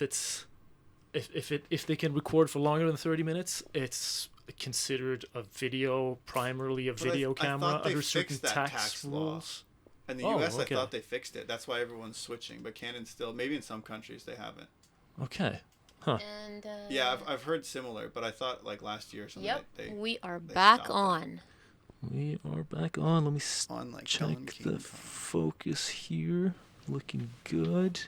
they can record for longer than 30 minutes, it's considered a video, primarily a video camera under certain tax rules. In the US, I thought they fixed it. That's why everyone's switching. But Canon still, maybe in some countries they haven't. Okay. Huh. And, I've heard similar, but I thought like last year or something. Yep, we are back on. We are back on. Let me check the focus here. Looking good.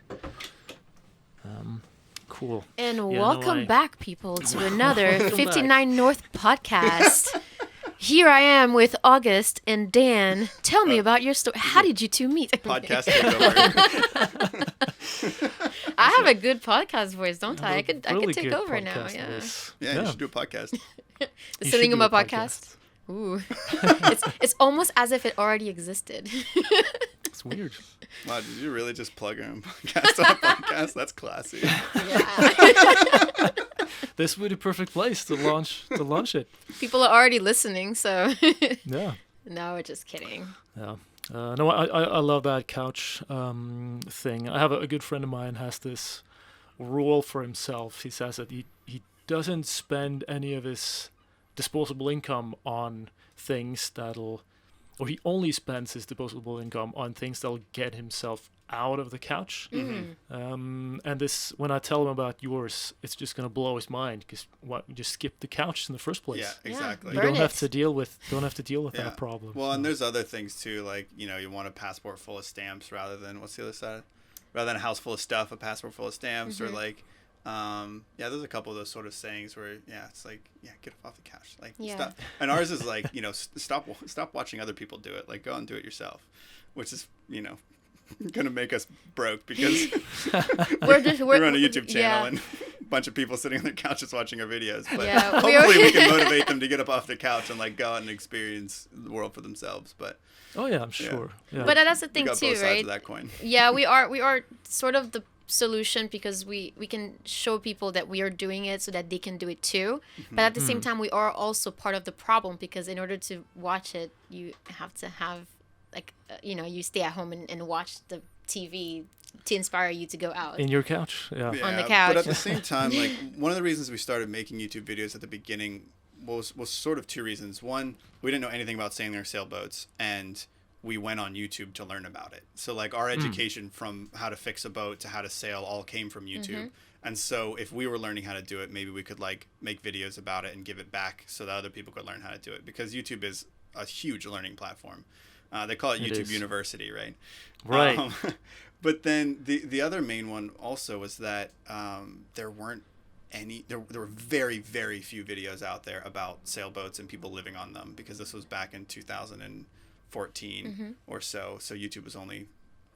Cool. And welcome back, people, to another 59 North podcast. Here I am with August and Dan. Tell me about your story. How did you two meet? Podcast takeover. I have a good podcast voice, don't I? I could take over now. Yeah. Yeah, you should do a podcast. The Sitting Up podcast. Ooh, it's almost as if it already existed. It's weird. Wow, did you really just plug your own podcast on a podcast? That's classy. Yeah. This would be the perfect place to launch it. People are already listening, so. Yeah. No, we're just kidding. Yeah. No, I love that couch thing. I have a good friend of mine has this rule for himself. He says that he doesn't spend any of his disposable income on things or he only spends his disposable income on things that'll get himself out of the couch. Mm-hmm. And this, when I tell him about yours, it's just gonna blow his mind because you just skipped the couch in the first place. Yeah, exactly. You don't have to deal with that problem. Well, and there's other things too, like you want a passport full of stamps rather than what's the other side? Rather than a house full of stuff, a passport full of stamps, or like Yeah, there's a couple of those sort of sayings where, yeah, it's like, yeah, get up off the couch, like Yeah. stop. And ours is like, stop watching other people do it, like go and do it yourself, which is, gonna make us broke because we run a YouTube channel and a bunch of people sitting on their couches watching our videos. But hopefully we can motivate them to get up off the couch and like go out and experience the world for themselves. But Oh yeah, I'm sure. Yeah. But that's the thing we got too, both sides right? of that coin. Yeah, we are sort of the solution because we can show people that we are doing it so that they can do it too. But at the same time, we are also part of the problem because in order to watch it, you have to have like you stay at home and watch the TV to inspire you to go out. In your couch, yeah. On the couch. But at the same time, like one of the reasons we started making YouTube videos at the beginning was sort of two reasons. One, we didn't know anything about sailing our sailboats, and we went on YouTube to learn about it. So like our education from how to fix a boat to how to sail all came from YouTube. And so if we were learning how to do it, maybe we could like make videos about it and give it back so that other people could learn how to do it, because YouTube is a huge learning platform. They call it YouTube University, right? Right. But then the other main one also was that there were very, very few videos out there about sailboats and people living on them, because this was back in 2014 or so. So YouTube was only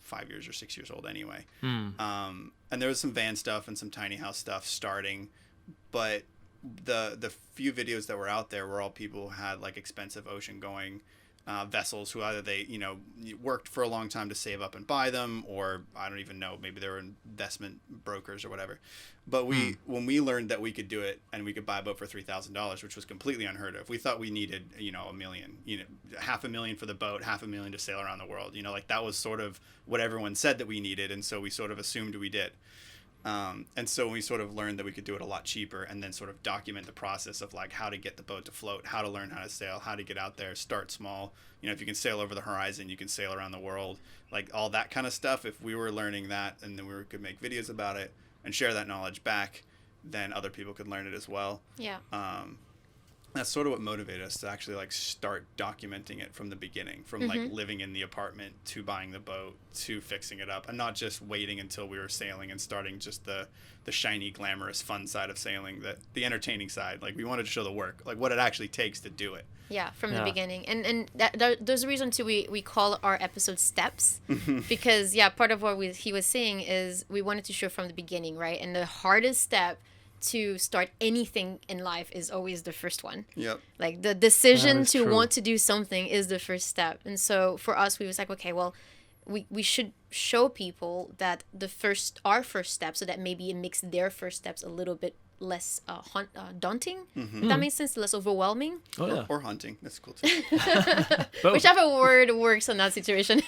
5 years or 6 years old anyway. And there was some van stuff and some tiny house stuff starting, but the few videos that were out there were all people who had like expensive ocean going vessels, who either they worked for a long time to save up and buy them, or I don't even know, maybe they were investment brokers or whatever. But when we learned that we could do it and we could buy a boat for $3,000, which was completely unheard of. We thought we needed $1 million, $500,000 for the boat, $500,000 to sail around the world. Like that was sort of what everyone said that we needed, and so we sort of assumed we did. And so we sort of learned that we could do it a lot cheaper, and then sort of document the process of like how to get the boat to float, how to learn how to sail, how to get out there, start small. If you can sail over the horizon, you can sail around the world, like all that kind of stuff. If we were learning that and then we could make videos about it and share that knowledge back, then other people could learn it as well. Yeah. That's sort of what motivated us to actually like start documenting it from the beginning, from like living in the apartment to buying the boat to fixing it up, and not just waiting until we were sailing and starting just the shiny, glamorous, fun side of sailing, the entertaining side. Like we wanted to show the work, like what it actually takes to do it. Yeah, from the beginning. And there's a reason too we call our episode steps, because part of what he was saying is we wanted to show from the beginning, right? And the hardest step to start anything in life is always the first one. Yep. Like the decision to true. want to do something is the first step. And so for us, we was like, okay, well, we should show people that our first step, so that maybe it makes their first steps a little bit less daunting. If that makes sense, less overwhelming. Oh yeah. Or hunting. That's cool too. Whichever word works in that situation.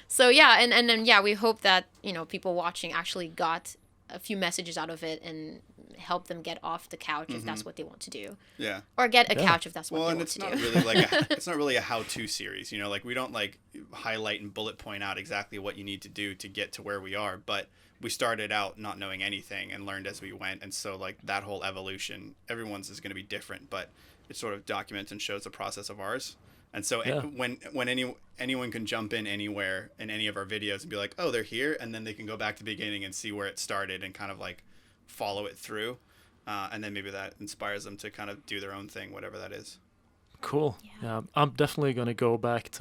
So and then we hope that people watching actually got a few messages out of it and help them get off the couch if that's what they want to do. Yeah. Or get a couch if that's what they want to do. Well, and it's not really like it's not really a how-to series, like we don't like highlight and bullet point out exactly what you need to do to get to where we are, but we started out not knowing anything and learned as we went, and so like that whole evolution, everyone's is going to be different, but it sort of documents and shows the process of ours. And so when anyone can jump in anywhere in any of our videos and be like, oh, they're here, and then they can go back to the beginning and see where it started and kind of like follow it through, and then maybe that inspires them to kind of do their own thing, whatever that is. Cool. Yeah, I'm definitely gonna go back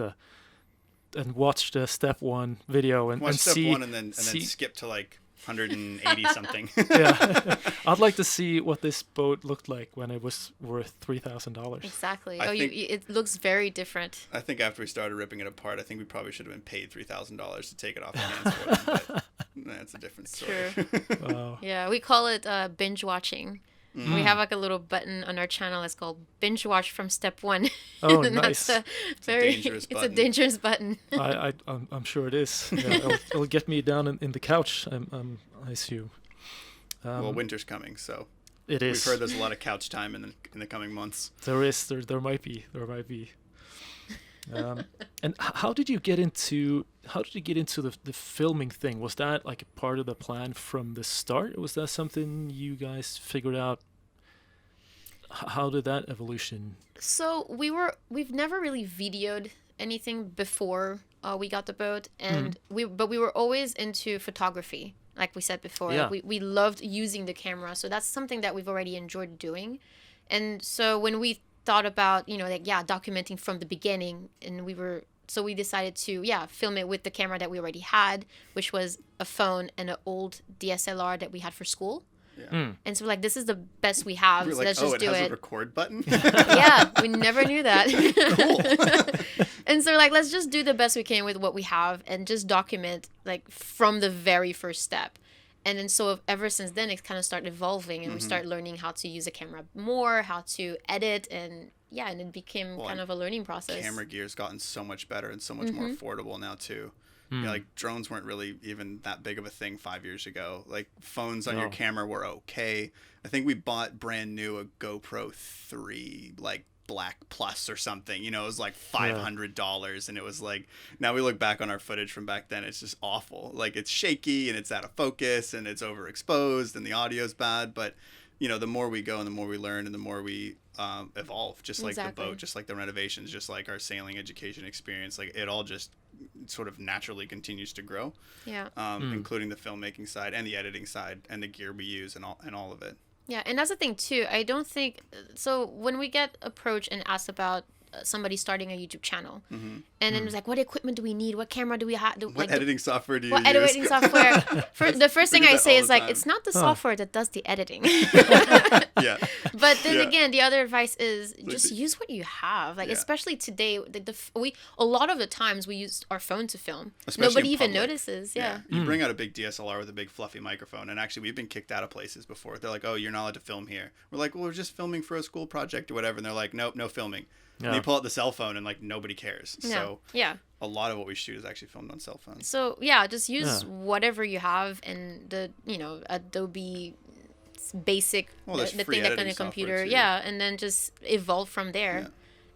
and watch the step 1 video and step see 1 and then skip to like 180 something. Yeah, I'd like to see what this boat looked like when it was worth $3,000. Exactly. It looks very different. I think after we started ripping it apart, I think we probably should have been paid $3,000 to take it off the hands for them, but that's a different story. True. Wow. Yeah, we call it binge watching. We have like a little button on our channel that's called binge watch from step 1. Oh, and nice. That's it's a dangerous button. I'm sure it is. Yeah, it'll get me down in the couch. I assume. Well, winter's coming, so it is. We've heard there's a lot of couch time in the coming months. There is. There might be. And how did you get into the filming thing? Was that like a part of the plan from the start? Was that something you guys figured out? How did that evolution? So we've never really videoed anything before we got the boat, and we were always into photography. Like we said before, Yeah. we loved using the camera. So that's something that we've already enjoyed doing. And so when we thought about, like, documenting from the beginning, and we decided to, film it with the camera that we already had, which was a phone and an old DSLR that we had for school. Yeah. And so, like, this is the best we have. We're So like, let's just it do has it. a record button? Yeah, we never knew that. Cool. And so, like, let's just do the best we can with what we have and just document, like, from the very first step. And then so ever since then, it kind of started evolving, and we start learning how to use a camera more, how to edit, and it became kind of a learning process. Camera gear's gotten so much better and so much more affordable now too. Like drones weren't really even that big of a thing 5 years ago. Like phones on your camera were okay. I think we bought brand new a GoPro 3 like Black Plus or something. It was like $500, and it was like, now we look back on our footage from back then, it's just awful. Like it's shaky and it's out of focus and it's overexposed and the audio's bad. But the more we go and the more we learn and the more we evolve, just like the boat, just like the renovations, just like our sailing education experience, like it all just sort of naturally continues to grow. Yeah. Including the filmmaking side and the editing side and the gear we use and all of it. Yeah, and that's the thing too. I don't think so. When we get approached and asked about somebody starting a YouTube channel, and then it's like, what equipment do we need? What camera do we have? What editing software do you what use? editing software? The first thing I say is like, it's not the software that does the editing. Yeah. But then again, the other advice is just use what you have. Like especially today, a lot of the times we use our phone to film. Especially Nobody in even public. notices. Yeah. You bring out a big DSLR with a big fluffy microphone, and actually we've been kicked out of places before. They're like, oh, you're not allowed to film here. We're like, well, we're just filming for a school project or whatever. And they're like, nope, no filming. Yeah. And you pull out the cell phone and like nobody cares. Yeah. So Yeah. a lot of what we shoot is actually filmed on cell phones. So just use whatever you have, and the Adobe basic Well, the free thing that on editing a computer, software, too. and then just evolve from there. Yeah.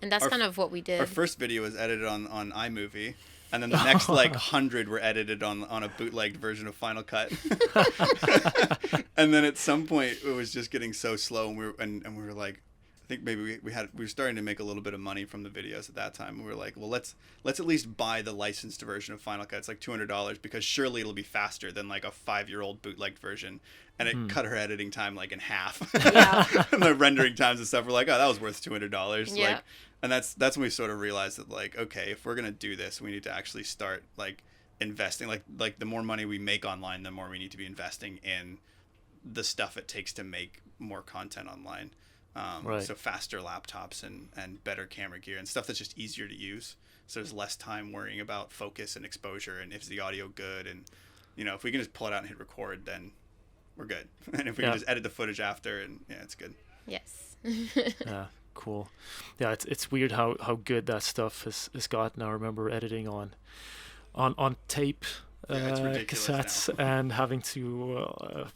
And that's Our kind of what we did. Our first video was edited on iMovie, and then the next like 100 were edited on a bootlegged version of Final Cut. And then at some point it was just getting so slow, and we were like, I think maybe we were starting to make a little bit of money from the videos at that time. We were like, well, let's at least buy the licensed version of Final Cut. It's like $200 because surely it'll be faster than like a 5-year-old bootlegged version. And it cut her editing time like in half. Yeah. And the rendering times and stuff. We're like, oh, that was worth $200. Yeah. Like, and that's when we sort of realized that like, okay, if we're gonna do this, we need to actually start like investing. Like the more money we make online, the more we need to be investing in the stuff it takes to make more content online. Right. So faster laptops and better camera gear and stuff that's just easier to use. So there's less time worrying about focus and exposure and is the audio good. And, if we can just pull it out and hit record, then we're good. And if we can just edit the footage after, and it's good. Yes. Yeah, cool. Yeah, it's weird how good that stuff has gotten. I remember editing on tape It's ridiculous cassettes now. and having to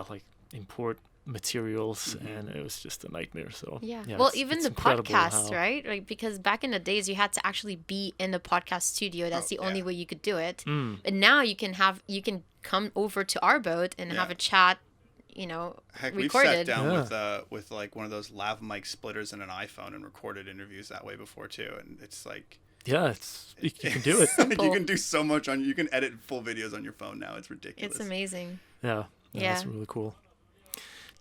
like import materials, and it was just a nightmare. So Well, even it's the incredible podcast, how- right? Like, because back in the days you had to actually be in the podcast studio. That's the only way you could do it. But now you can come over to our boat and have a chat, Heck, recorded. we've sat down with like one of those lav mic splitters and an iPhone and recorded interviews that way before too. And it's like, Yeah, you can do it. you can do so much you can edit full videos on your phone now. It's ridiculous. It's amazing. Yeah, that's really cool.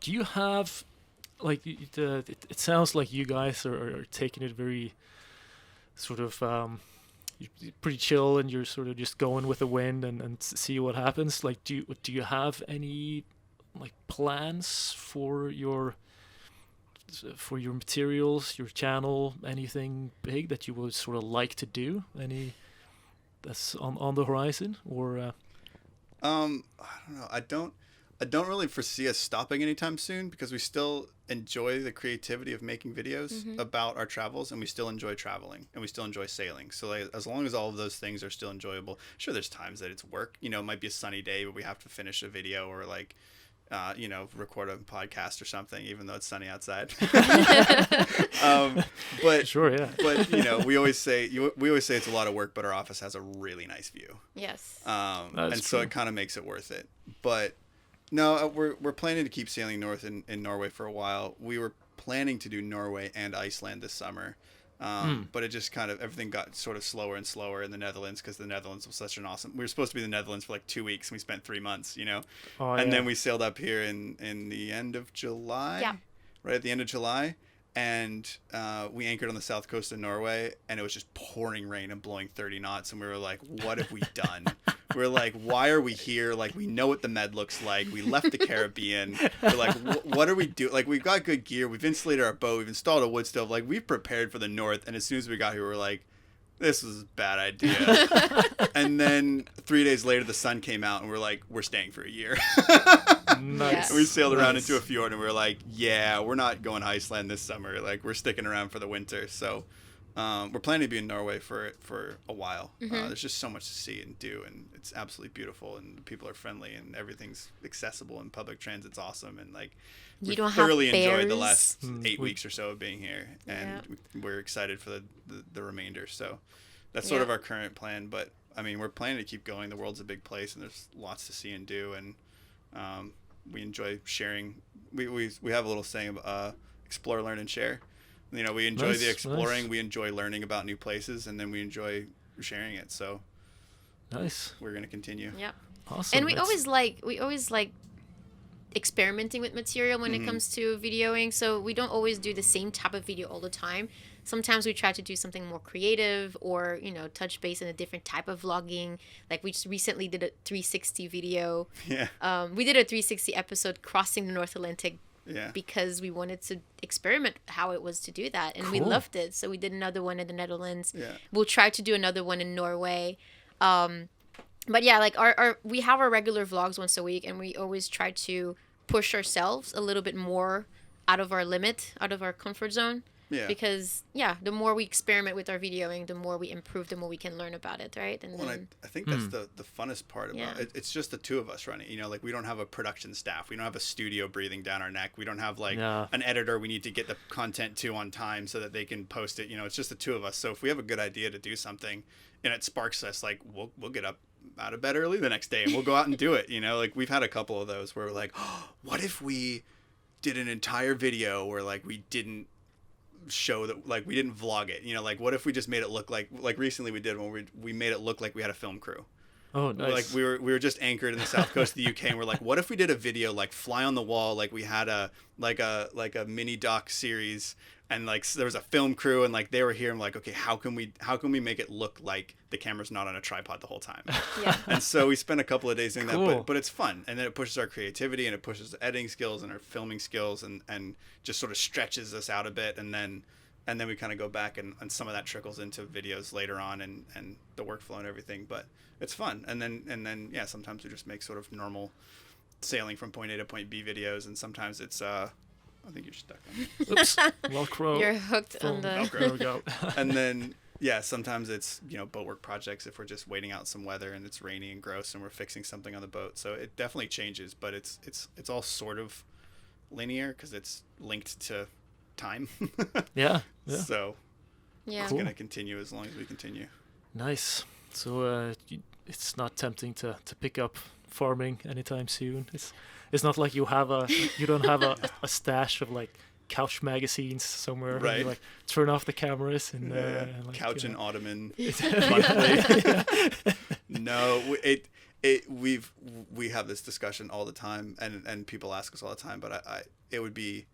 Do you have, like, it sounds like you guys are taking it very sort of you're pretty chill, and you're sort of just going with the wind and see what happens. Like, do you have any like plans for your materials, your channel, anything big that you would sort of like to do? Any that's on the horizon, or I don't know. I don't really foresee us stopping anytime soon because we still enjoy the creativity of making videos about our travels, and we still enjoy traveling, and we still enjoy sailing. So like, as long as all of those things are still enjoyable, sure, there's times that it's work. It might be a sunny day, but we have to finish a video or like, record a podcast or something, even though it's sunny outside. But sure, yeah. But we always say it's a lot of work, but our office has a really nice view. Yes. And so it kind of makes it worth it. But no, we're planning to keep sailing north in Norway for a while. We were planning to do Norway and Iceland this summer. But it just kind of, everything got sort of slower and slower in the Netherlands because the Netherlands was such an awesome, we were supposed to be in the Netherlands for like 2 weeks and we spent 3 months, you know? Oh, And yeah. then we sailed up here in the end of July, Yeah. right at the end of July. And we anchored on the south coast of Norway, and it was just pouring rain and blowing 30 knots. And we were like, what have we done? We're like, why are we here? Like, we know what the Med looks like. We left the Caribbean. We're like, what are we doing? Like, we've got good gear. We've insulated our boat. We've installed a wood stove. Like, we've prepared for the north. And as soon as we got here, we were like, this is a bad idea. And then 3 days later, the sun came out, and we're like, we're staying for a year. Nice. And we sailed around Nice. into a fjord, and we were like, yeah, we're not going to Iceland this summer. Like, we're sticking around for the winter. So we're planning to be in Norway for a while. There's just so much to see and do, and it's absolutely beautiful, and the people are friendly, and everything's accessible, and public transit's awesome, and like, You we don't have thoroughly enjoyed the bears? last 8 weeks or so of being here, and Yeah. we're excited for the remainder. So that's sort Yeah. of our current plan, but I mean, we're planning to keep going. The world's a big place, and there's lots to see and do, and we enjoy sharing. We have a little saying of explore, learn, and share. You know, we enjoy Nice, the exploring, nice. we enjoy learning about new places, and then we enjoy sharing it. So Nice. we're going to continue. Yeah. Awesome. And we That's- always like experimenting with material when it comes to videoing. So we don't always do the same type of video all the time. Sometimes we try to do something more creative, or touch base in a different type of vlogging. Like we just recently did a 360 video. Yeah. We did a 360 episode crossing the North Atlantic Yeah. because we wanted to experiment how it was to do that, and we Cool. loved it. So we did another one in the Netherlands. Yeah. We'll try to do another one in Norway. But yeah, like our we have our regular vlogs once a week, and we always try to push ourselves a little bit more out of our limit, out of our comfort zone. Yeah. Because the more we experiment with our videoing, the more we improve, the more we can learn about it, right? And Well, then, I think that's the funnest part about Yeah. it. It's just the two of us running. Like, we don't have a production staff. We don't have a studio breathing down our neck. We don't have like Yeah. an editor we need to get the content to on time so that they can post it. It's just the two of us. So if we have a good idea to do something and it sparks us, like we'll get up out of bed early the next day and we'll go out and do it. Like, we've had a couple of those where we're like, oh, what if we did an entire video where like we didn't show that, like we didn't vlog it, like what if we just made it look like recently we did when we made it look like we had a film crew. Oh, nice. Like we were just anchored in the south coast of the UK, and we're like, what if we did a video like fly on the wall, like we had a mini doc series, and like there was a film crew, and like they were here, and like, okay, how can we make it look like the camera's not on a tripod the whole time? yeah. And so we spent a couple of days doing Cool. that, but it's fun, and then it pushes our creativity, and it pushes the editing skills and our filming skills, and just sort of stretches us out a bit, and then we kind of go back, and some of that trickles into videos later on, and the workflow and everything. But it's fun, and then yeah, sometimes we just make sort of normal sailing from point A to point B videos, and sometimes it's I think you're stuck on it. Oops. Velcro. You're hooked on film. the. Velcro. There we go. And then yeah, sometimes it's boat work projects if we're just waiting out some weather and it's rainy and gross and we're fixing something on the boat. So it definitely changes, but it's all sort of linear because it's linked to time. Yeah. Yeah. So Yeah. it's Cool. gonna continue as long as we continue. Nice. So it's not tempting to pick up farming anytime soon. It's not like you don't have a stash of like couch magazines somewhere. And Right. you like turn off the cameras and, and like, Couch and ottoman Yeah. monthly. No, we have this discussion all the time, and people ask us all the time. But it would be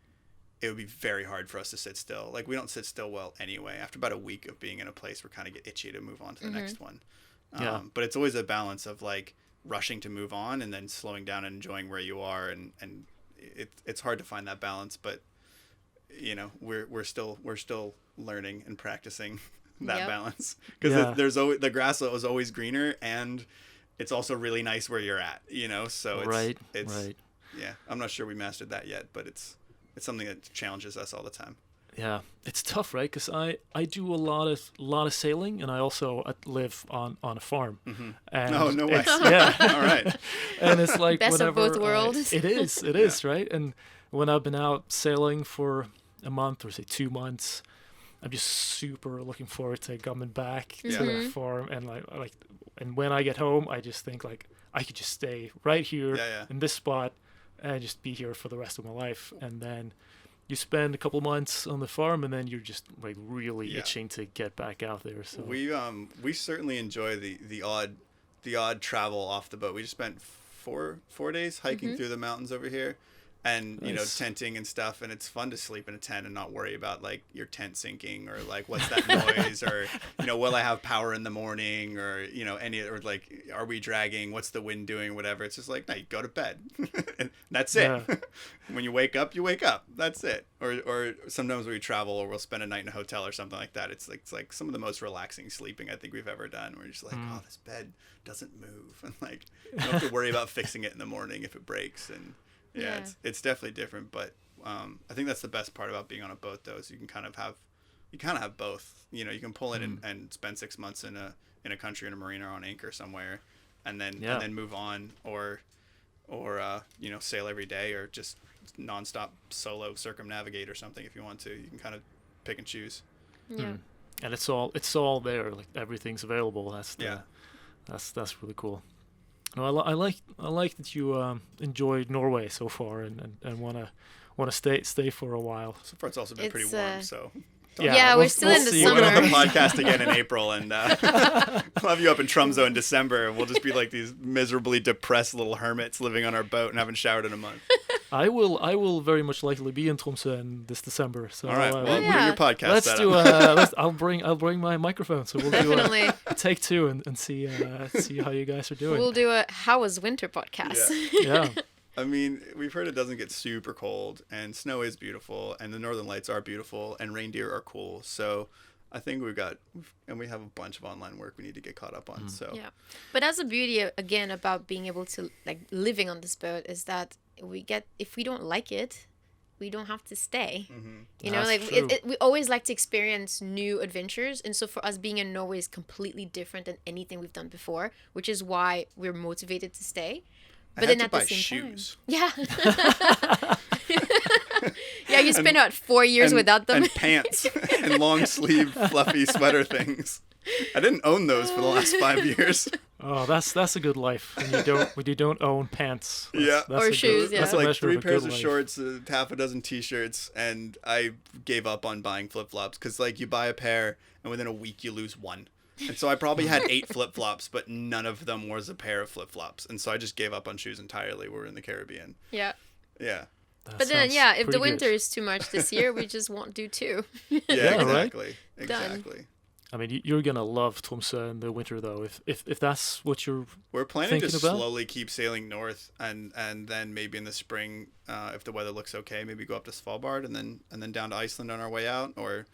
very hard for us to sit still. Like, we don't sit still well anyway. After about a week of being in a place, we kind of get itchy to move on to the next one. Yeah. But it's always a balance of like rushing to move on and then slowing down and enjoying where you are, and it's hard to find that balance. But we're still learning and practicing that Yep. balance, because Yeah. there's always, the grass is always greener, and it's also really nice where you're at. So it's right. yeah, I'm not sure we mastered that yet, but it's something that challenges us all the time. Yeah, it's tough, right? Because I do a lot of sailing, and I also live on a farm. Mm-hmm. And No way. it's- Yeah. All right. And it's like Best of whenever both worlds. it is right. And when I've been out sailing for a month or say 2 months, I'm just super looking forward to coming back to the Mhm. farm, and and when I get home, I just think like I could just stay right here Yeah. in this spot and just be here for the rest of my life. And then you spend a couple months on the farm, and then you're just like really Yeah. itching to get back out there. So We certainly enjoy the odd travel off the boat. We just spent four days hiking through the mountains over here, and Nice. tenting and stuff, and it's fun to sleep in a tent and not worry about like your tent sinking or like what's that noise or will I have power in the morning or any or like are we dragging, what's the wind doing, whatever. It's just like, no, you go to bed and that's it. Yeah. When you wake up, that's it. Or sometimes we travel or we'll spend a night in a hotel or something like that. It's like some of the most relaxing sleeping I think we've ever done. We're just like, oh, this bed doesn't move, and like you don't have to worry about fixing it in the morning if it breaks. And Yeah. it's definitely different, but I think that's the best part about being on a boat, though, is you can kind of have both. You can pull in and spend 6 months in a country in a marina or on anchor somewhere, and then move on, or sail every day, or just nonstop solo circumnavigate or something if you want to. You can kind of pick and choose. Yeah. And it's all there. Like everything's available. That's really cool. No, I like that you enjoyed Norway so far and wanna stay for a while. So far, it's also been pretty It's, warm, so. Yeah, we're still in the see. We'll get on the summer. podcast again in April, and we'll have you up in Tromsø in December, and we'll just be like these miserably depressed little hermits living on our boat and haven't showered in a month. I will very much likely be in Tromsø in this December. So All right, well, yeah. bring your podcast let's setup. do I'll bring my microphone. So we'll do Definitely. a take two and see how you guys are doing. We'll do a How Was Winter podcast. Yeah. I mean, we've heard it doesn't get super cold, and snow is beautiful, and the northern lights are beautiful, and reindeer are cool. So I think we have a bunch of online work we need to get caught up on. So Yeah. But that's the beauty, again, about being able to, like, living on this boat is that if we don't like it, we don't have to stay. That's Like, true. we always like to experience new adventures. And so for us, being in Norway is completely different than anything we've done before, which is why we're motivated to stay. I But had then to at buy the same shoes. time. Yeah. Yeah, you spent about 4 years without them. And pants and long sleeve fluffy sweater things. I didn't own those for the last 5 years. Oh, that's a good life when you don't own pants. Yeah. That's Or a shoes, Good, yeah. That's It's a like measure 3 of a pairs good of life. shorts, half a dozen t-shirts, and I gave up on buying flip-flops because like you buy a pair and within a week you lose one. And so I probably had 8 flip-flops, but none of them was a pair of flip-flops. And so I just gave up on shoes entirely. We're in the Caribbean. Yeah. Yeah. That But then, sounds yeah, if the pretty winter good. is too much this year, we just won't do 2. Yeah, Yeah, right? exactly. Exactly. I mean, you're gonna love Tromsø in the winter though, if that's what you're. We're planning to Thinking about? slowly keep sailing north, and then maybe in the spring, if the weather looks okay, maybe go up to Svalbard and then down to Iceland on our way out, or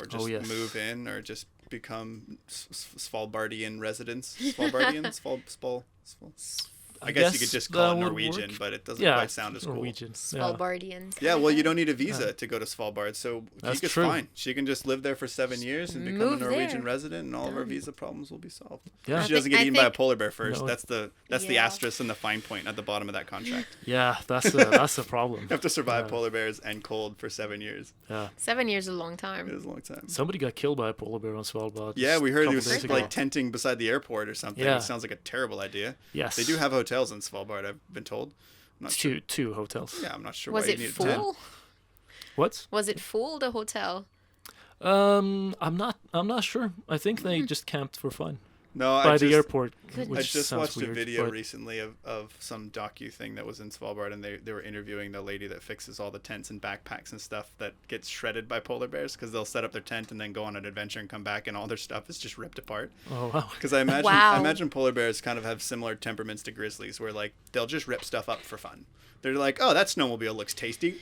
just Oh, yes. move in, or just become Svalbardian residents. Svalbardian, Sval. I guess you could just call that it would Norwegian, work. but it doesn't Yeah, quite sound as cool. Norwegian. Yeah. Svalbardians. Yeah, well, you don't need a visa to go to Svalbard, so That's Kika's true. fine. She can just live there for 7 years and become a move Norwegian there. resident, and all of our Done. visa problems will be solved. Yeah. She doesn't get I eaten by a think- polar bear first. No. That's the Yeah. asterisk and the fine point at the bottom of that contract. Yeah, that's a problem. You have to survive Yeah. polar bears and cold for 7 years. Yeah. 7 years is a long It time. is a long time. Somebody got killed by a polar bear on Svalbard. Yeah, just we a heard he couple was days ago. like tenting beside the airport or something. Yeah. It sounds like a terrible idea. Yes. They do have hotels in Svalbard, I've been told. I'm not sure. two hotels. Yeah, I'm not sure Was why you it need full? What? Was it full, the hotel? I'm not sure. I think they just camped for fun No, by the airport, Goodness. which I just sounds watched weird, a video but- recently of some docu thing that was in Svalbard, and they were interviewing the lady that fixes all the tents and backpacks and stuff that gets shredded by polar bears, because they'll set up their tent and then go on an adventure and come back and all their stuff is just ripped apart. Oh wow. Because I imagine Wow. polar bears kind of have similar temperaments to grizzlies, where like they'll just rip stuff up for fun. They're like, oh, that snowmobile looks tasty.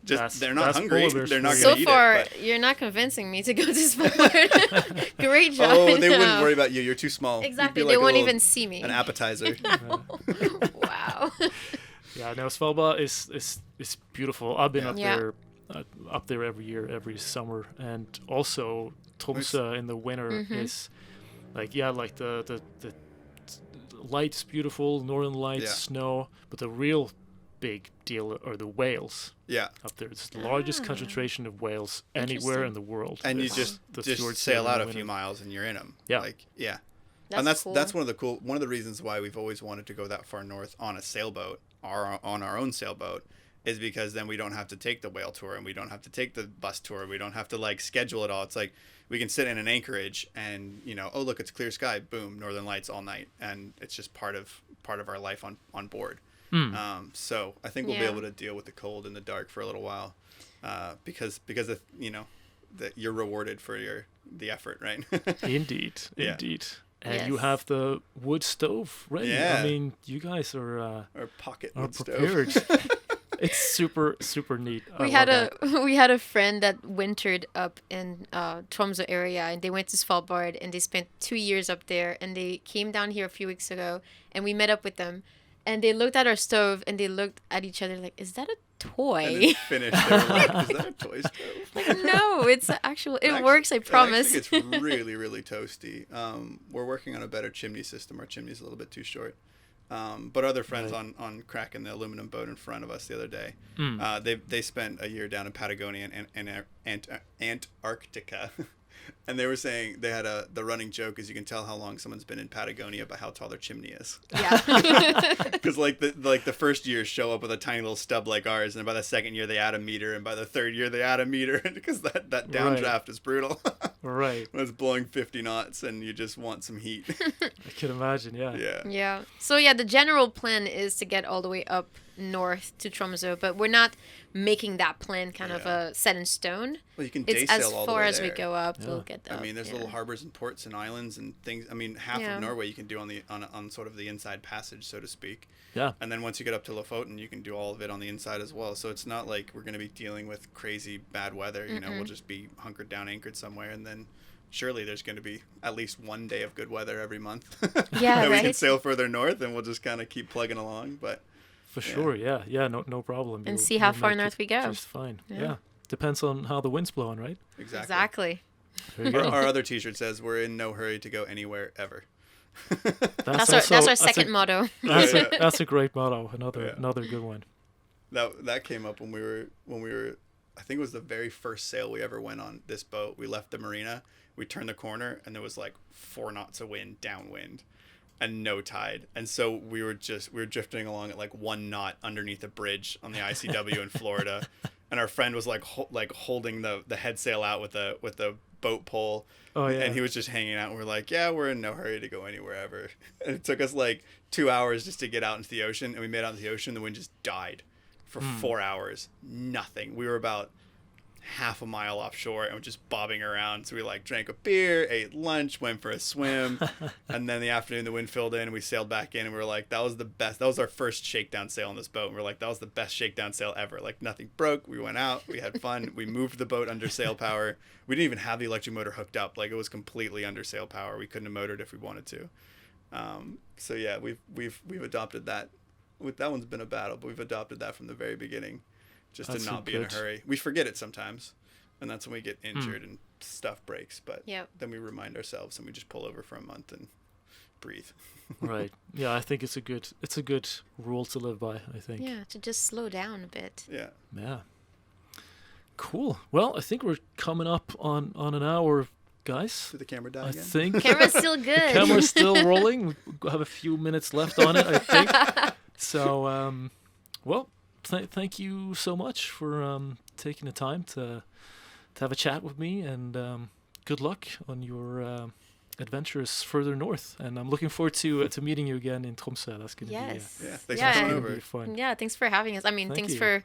They're not that's hungry. polar bears They're not for you. So gonna eat far, it. But, you're not convincing me to go to Svalbard. Great job. oh, they wouldn't No. worry about you. You're too small. You'd be Exactly. like They a won't little- even see me. an appetizer. Wow. Yeah, no, Svalbard is beautiful. I've been Yeah. up there every year, every summer, and also Tromsø in the winter is like the lights beautiful, northern lights, Yeah. snow, but the real big deal are the whales Yeah. up there. It's the largest concentration of whales anywhere Interesting. in the world. And you is just the fjords sail there in out the a few winter. miles and you're in them. Yeah. Like, yeah. That's And cool. that's one of the reasons why we've always wanted to go that far north on a sailboat, or on our own sailboat, is because then we don't have to take the whale tour and we don't have to take the bus tour. We don't have to like schedule it all. It's like we can sit in an anchorage and, you know, oh, look, it's clear sky. Boom. Northern Lights all night. And it's just part of our life on board. So I think we'll be able to deal with the cold and the dark for a little while, because of, you know, that you're rewarded for the effort, right? Indeed. And you have the wood stove ready. Yeah. I mean, you guys are Our pocket wood prepared. stove. It's super neat. We had a friend that wintered up in Tromsø area, and they went to Svalbard, and they spent 2 years up there, and they came down here a few weeks ago, and we met up with them, and they looked at our stove, and they looked at each other like, "Is that a toy?" And then finished. They were like, "Is that a toy stove?" Like, no, it's actual. It works. I promise. It actually gets really, really toasty. We're working on a better chimney system. Our chimney's a little bit too short. But other friends on cracking the aluminum boat in front of us the other day, they spent a year down in Patagonia and Antarctica. And they were saying they had the running joke is you can tell how long someone's been in Patagonia by how tall their chimney is. Yeah. Because like the first year show up with a tiny little stub like ours, and by the second year they add a meter, and by the third year they add a meter, because that downdraft is brutal. Right. When it's blowing 50 knots and you just want some heat. I can imagine. Yeah. So yeah, the general plan is to get all the way up north to Tromsø, but we're not making that plan kind of set in stone. Well, you can day It's as sail all the far way as there. we go up, we'll get up. I mean, there's little harbors and ports and islands and things. I mean, half of Norway you can do on sort of the inside passage, so to speak. Yeah. And then once you get up to Lofoten, you can do all of it on the inside as well. So it's not like we're going to be dealing with crazy bad weather. You know, we'll just be hunkered down, anchored somewhere, and then surely there's going to be at least one day of good weather every month. Yeah, that right? we can sail further north, and we'll just kind of keep plugging along. But For sure, yeah, no problem. And see how far north we go. Just fine. Yeah. Depends on how the wind's blowing, right? Exactly. There you go. Our other T-shirt says, "We're in no hurry to go anywere ever." That's our second motto. That's a great motto. Another good one. That came up when we were. I think it was the very first sail we ever went on this boat. We left the marina. We turned the corner, and there was like 4 knots of wind downwind, and no tide. And so we were drifting along at like 1 knot underneath a bridge on the ICW in Florida, and our friend was like holding the head sail out with the boat pole. Oh yeah. And he was just hanging out, and we're like, yeah, we're in no hurry to go anywhere ever. And it took us like 2 hours just to get out into the ocean, and we made it out into the ocean. The wind just died for 4 hours. Nothing. We were about half a mile offshore and we're just bobbing around. So we like drank a beer, ate lunch, went for a swim, and then in the afternoon the wind filled in and we sailed back in, and we were like, that was the best. That was our first shakedown sail on this boat. And we were like, that was the best shakedown sail ever. Like nothing broke. We went out, we had fun. We moved the boat under sail power. We didn't even have the electric motor hooked up. Like it was completely under sail power. We couldn't have motored if we wanted to. So yeah, we've adopted that. That one's been a battle, but we've adopted that from the very beginning. Just to not be in a hurry. We forget it sometimes, and that's when we get injured and stuff breaks. But then we remind ourselves, and we just pull over for a month and breathe. Right. Yeah, I think it's a good rule to live by, I think. Yeah, to just slow down a bit. Yeah. Yeah. Cool. Well, I think we're coming up on an hour, guys. Did the camera die again? I think Camera's still good. the camera's still rolling. We have a few minutes left on it, I think. So, well, thank you so much for taking the time to have a chat with me, and good luck on your adventures further north. And I'm looking forward to meeting you again in Tromsø. That's going to be thanks for coming over. fun. Yeah, thanks for having us. I mean, Thank thanks you. for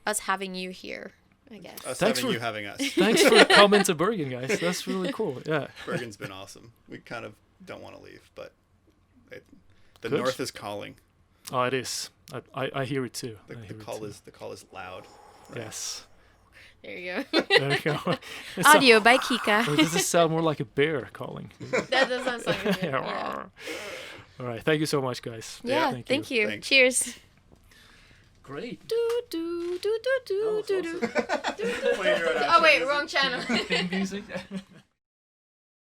us having you here, I guess. You having us. Thanks for coming to Bergen, guys. That's really cool. Yeah. Bergen's been awesome. We kind of don't want to leave, but the north is calling. Oh, it is. I hear it too. The call is loud. Right? Yes. There you go. There you go. Audio by Kika. Or does it sound more like a bear calling? That does not sound good. Yeah. All right. Thank you so much, guys. Yeah, thank you. Thanks. Cheers. Great. Do, do, do, do, do, do, do. Play your own Oh, wait, wrong channel. Theme music.